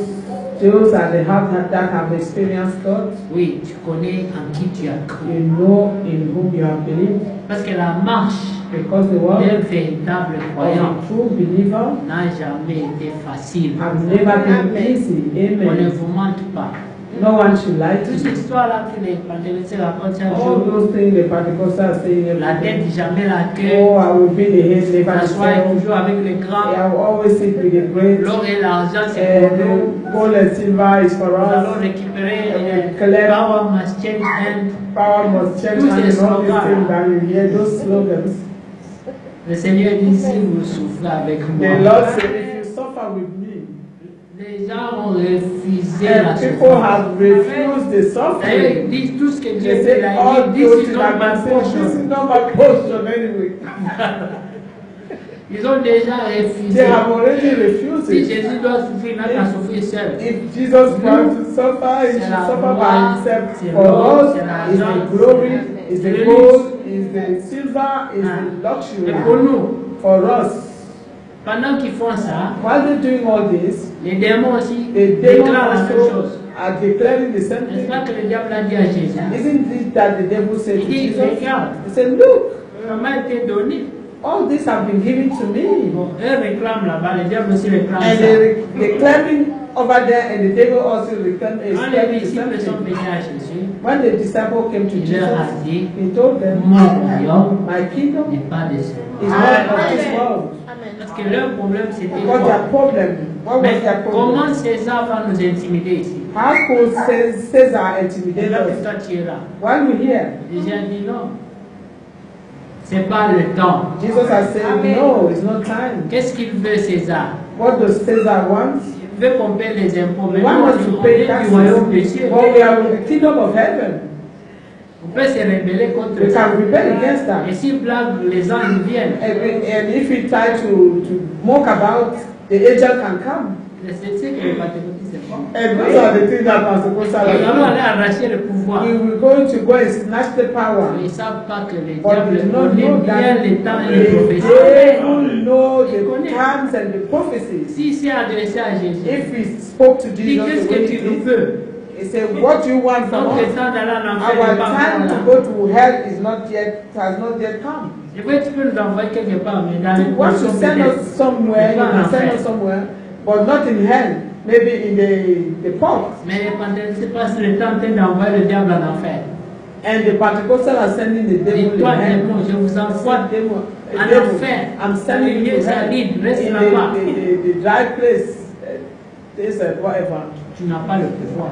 those are the heart that have experienced God. Oui, tu connais en qui tu as cru. You know in whom you have believed. Parce que la marche Because the d'un word véritable of croyant a true believer n'a jamais été facile. has never been easy. On ne Amen. vous mente pas. No one should lie to Toute you. cette histoire-là que les pentecôtistes racontent chaque All jour, those things the Pentecostals saying la every tête day. jamais la queue, Oh, I will be the head, never the s'asseoir tail. toujours avec les grands, I will always sit with the great. l'or et l'argent c'est pour nous. And gold and silver is for Nous allons us. récupérer Collect. power must change hand. Power must change Tous and ces all these slogans. things that you hear, those slogans. Le Seigneur dit si vous souffrez avec The moi. Lord said, if you suffer with me, Les gens ont refusé la and people souffrance. have refused the D'ailleurs, ils suffering. disent tout ce que Dieu They dit say là. all Ils those disent things ils that ont man ma said, this is portion. not my portion anyway. Ils ont déjà They refusé. have already refused Si it. Jésus doit souffrir, il n'a qu'à souffrir seul. If Jesus wants to suffer, he C'est should la suffer gloire, by himself. c'est For l'or, us, c'est is l'argent, the glory, is c'est the le gold, is the silver, is Ah. the luxury. Et pour nous, For us, pendant qu'ils font ça, while they're doing all this, les démons aussi the demons déclarent la même also chose. are declaring the same N'est-ce thing. pas que le diable a dit à Jésus? Isn't it that the devil said to Il dit, Jesus? regarde, He said, look, ça m'a été donné. all this have been given to me. Bon, eux réclament là-bas, le diable aussi réclame And ça. they're claiming over there, and the devil also is Quand les claiming the same disciples sont thing. venus à Jésus, When the disciple came to il leur a Jesus, dit, he told them, mon royaume my kingdom n'est pas de ce is monde. not of this world. Parce que leur problème c'était Because their quoi? problem, what Mais was their comment problem? César va nous intimider ici? How could Caesar intimidate Et là que us? toi tu es là. While we're here, Jésus a dit non. C'est pas le temps. Jesus has said, Amen. no, it's not time. Qu'est-ce qu'il veut César? What does Caesar want? Il veut qu'on paie les impôts. Mais One nous, wants to on pay est taxes. du royaume des cieux. But we are in the kingdom of heaven. On peut se rebeller contre We ça. can rebel against that. Et si blague, les anges viennent. And if we try to mock about, the angel can come. C'est ce que les pentecôtistes font. And those are the things that Pentecostal Nous allons are aller arracher le pouvoir. doing. We will going to go and snatch the power. Ils ne savent pas que les But diables they do not know connaissent bien that les temps et the les prophéties. devil know the times and the prophecies. Si c'est adressé à Jésus, If we spoke to dis Jesus, qu'est-ce the way que tu nous he did, veux? he said, "What do you want from Notre us? temps d'aller en enfer Our n'est pas time encore to là. go to hell is not yet has not yet come. Je veux que tu peux nous envoyer quelque part, mais dans les You want to portions send peut-être. us somewhere, you can send us somewhere, but not in hell. Maybe in the port." Mais les pentecôtistes passent le temps en train d'envoyer le diable en enfer. And the Pentecostal are sending the devil in Dis-toi, hell. démon, je vous envoie What devil? en Devil. enfer. I'm sending you Lieu to hell. solide, reste In là-bas. the dry place, this whatever. Tu n'as pas le pouvoir.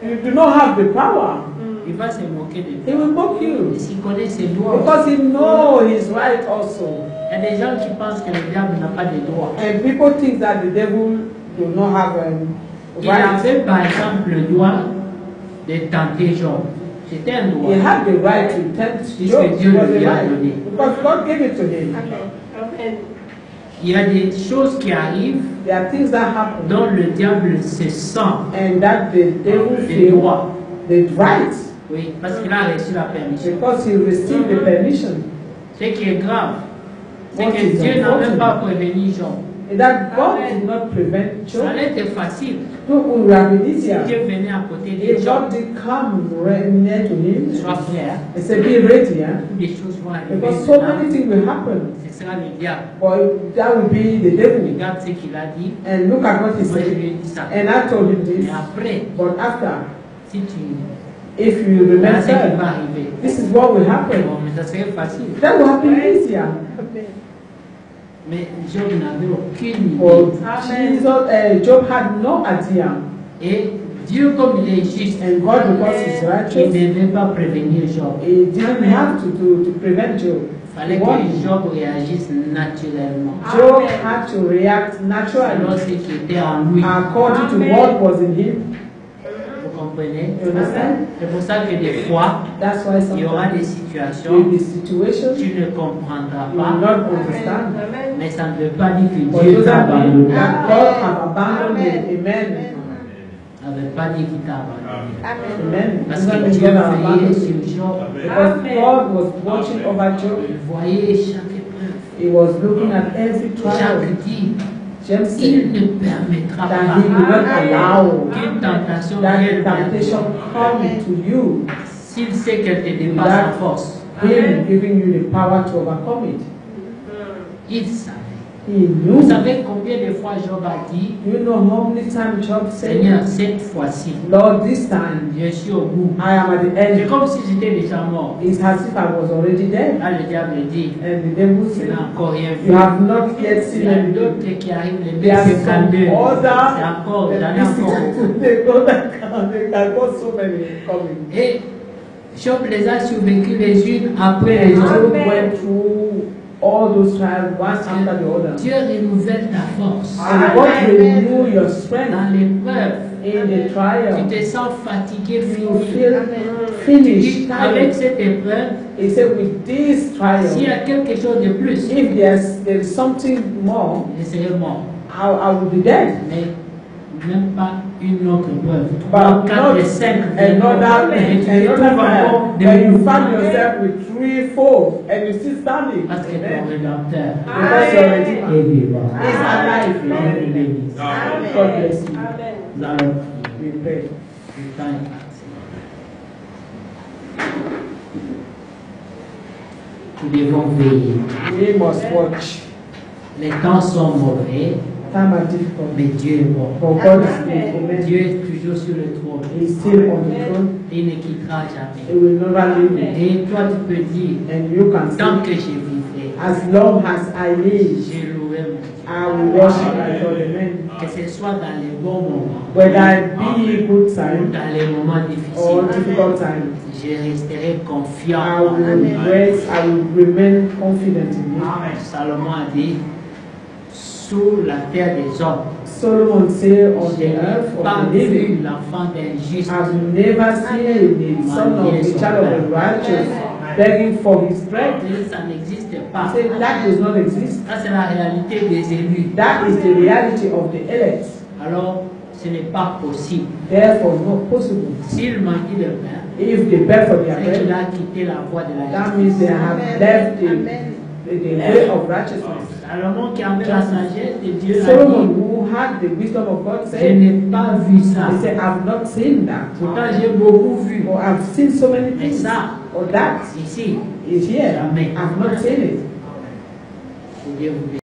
You do not have the power. Il va se moquer de He toi. will mock you Et s'il connaît ses droits, because he knows he's right also. il y a des gens qui pensent que le diable n'a pas de droits. And people think that the devil do not have Il right. avait par exemple le droit de tenter Job. C'était un droit. He had the right to tempt Puisque Job. Dieu It was lui a a right. donné. Because God gave it to him. Amen. Il y a des choses qui arrivent There are things that happen dont le diable se sent and that the devil des feels droits. the right Oui, parce qu'il a reçu la permission. because he received the permission. Ce qui est grave, c'est What que is Dieu n'a même important? pas prévenu Job. And that God did not prevent Ça Job. allait être facile To Uraminisia. si Dieu venait à côté de If Job. God did come near to him, Sois frère, he said, "Be ready, huh? toutes les choses vont arriver. Because so maintenant. many things will happen." Ce sera le diable. But that will be the devil. Regarde ce qu'il a dit. And look at what he Moi, je lui said. ai dit ça. And I told him Mais this. après, But after, si tu. if you Voilà ce qui va remember, arriver. this is what will happen. Bon, mais ça serait facile. That will happen easier. Mais Job n'avait aucune But idée. Jesus, Job had no idea. Et Dieu, comme il est juste, And God, because he's il ne righteous, devait pas prévenir Job. he didn't have to prevent Job. Il fallait que Job réagisse naturellement. Job had to react naturally Alors, ce qui était en lui. according to what was in him. Vous comprenez? You understand? C'est pour ça que des fois, That's why il y aura des sometimes situations in this où situation tu ne comprendras you will pas. not understand. Mais ça ne veut pas dire que But Dieu those t'a are abandonné. that God have abandoned him. Amen. Ça ne veut pas dire qu'il t'a abandonné. Amen. Parce Does that que mean Dieu God have veillait abandoned sur him? Job. Because God was watching over Job. Il voyait chaque épreuve, He was looking at every trial. chaque dit. James Il said ne permettra that he will pas not allow qu'une tentation that vienne vers temptation toi. come to you, S'il sait qu'elle te dépasse en force, him giving you the power to overcome it. il savait. He Vous knew. savez combien de fois Job a dit, You know how many times Job Seigneur, said, cette fois-ci, Lord, this time je suis au bout. I am at the C'est end. comme si j'étais déjà mort. It's as if I was already dead. Là, le diable dit, And the devil je said, n'ai encore rien vu. you have not yet Il seen y a anything. d'autres qui arrivent, les There are 252. some other C'est encore, j'en ai encore. they got so many coming. Et Job les a survécu les unes après And les autres. Job went through all those trials one after the other. Dieu renouvelle ta force. And God renew your strength Dans l'épreuve, in the tu trial. te sens fatigué, You fini. feel Tu finished. dis, avec cette épreuve, He said, with this s'il y trial, a quelque chose de plus, if there is something more, je serai mort. I will be dead. Mais même pas une autre épreuve. But 4 not et 5. another Et tu te trial. trouves encore When you debout. find yourself with 3, 4, and you still standing. Parce que ton Amen. Rédempteur Because your Redeemer est vivant. is alive. Amen. God bless you. Nous allons prier. We pray. Le temps est passé. Nous devons veiller. We must watch. Les temps sont mauvais, Time are difficult. mais Dieu est bon. But God is good. Amen. Dieu est toujours sur le trône. He is still on the throne. Il ne quittera He jamais. will never leave you. Et toi, tu peux dire, And you can tant say, que je vivrai, as long as I live, j'ai loué mon Dieu. I will worship my God. Amen. Que ce soit dans les bons moments, Whether it be good ou time dans les moments or difficiles, difficult time, je resterai confiant. I will rest, I will remain confident in you. Salomon a dit, sous la terre des hommes, Solomon said, on je the n'ai earth pas of the living, vu l'enfant d'un juste I've never seen the son of the child of the righteous begging for his bread. Ça n'existe He pas. said that does not exist. Ça, c'est la réalité des élus. That is the reality of the elect. Alors, ce n'est pas possible. Therefore, not possible. S'il manquait de pain, If they beg for their c'est qu'il bread, a quitté la voie de la that justice. means they have left the way of righteousness. Salomon qui avait la sagesse de Dieu a Solomon, dit, who had the wisdom of God, je said, n'ai pas vu ça. he said, I've not seen that. Pourtant, j'ai beaucoup vu. Or I've seen so many Mais things. ça, Or that ici, is here. jamais. I've not seen it. Que Dieu vous bénisse.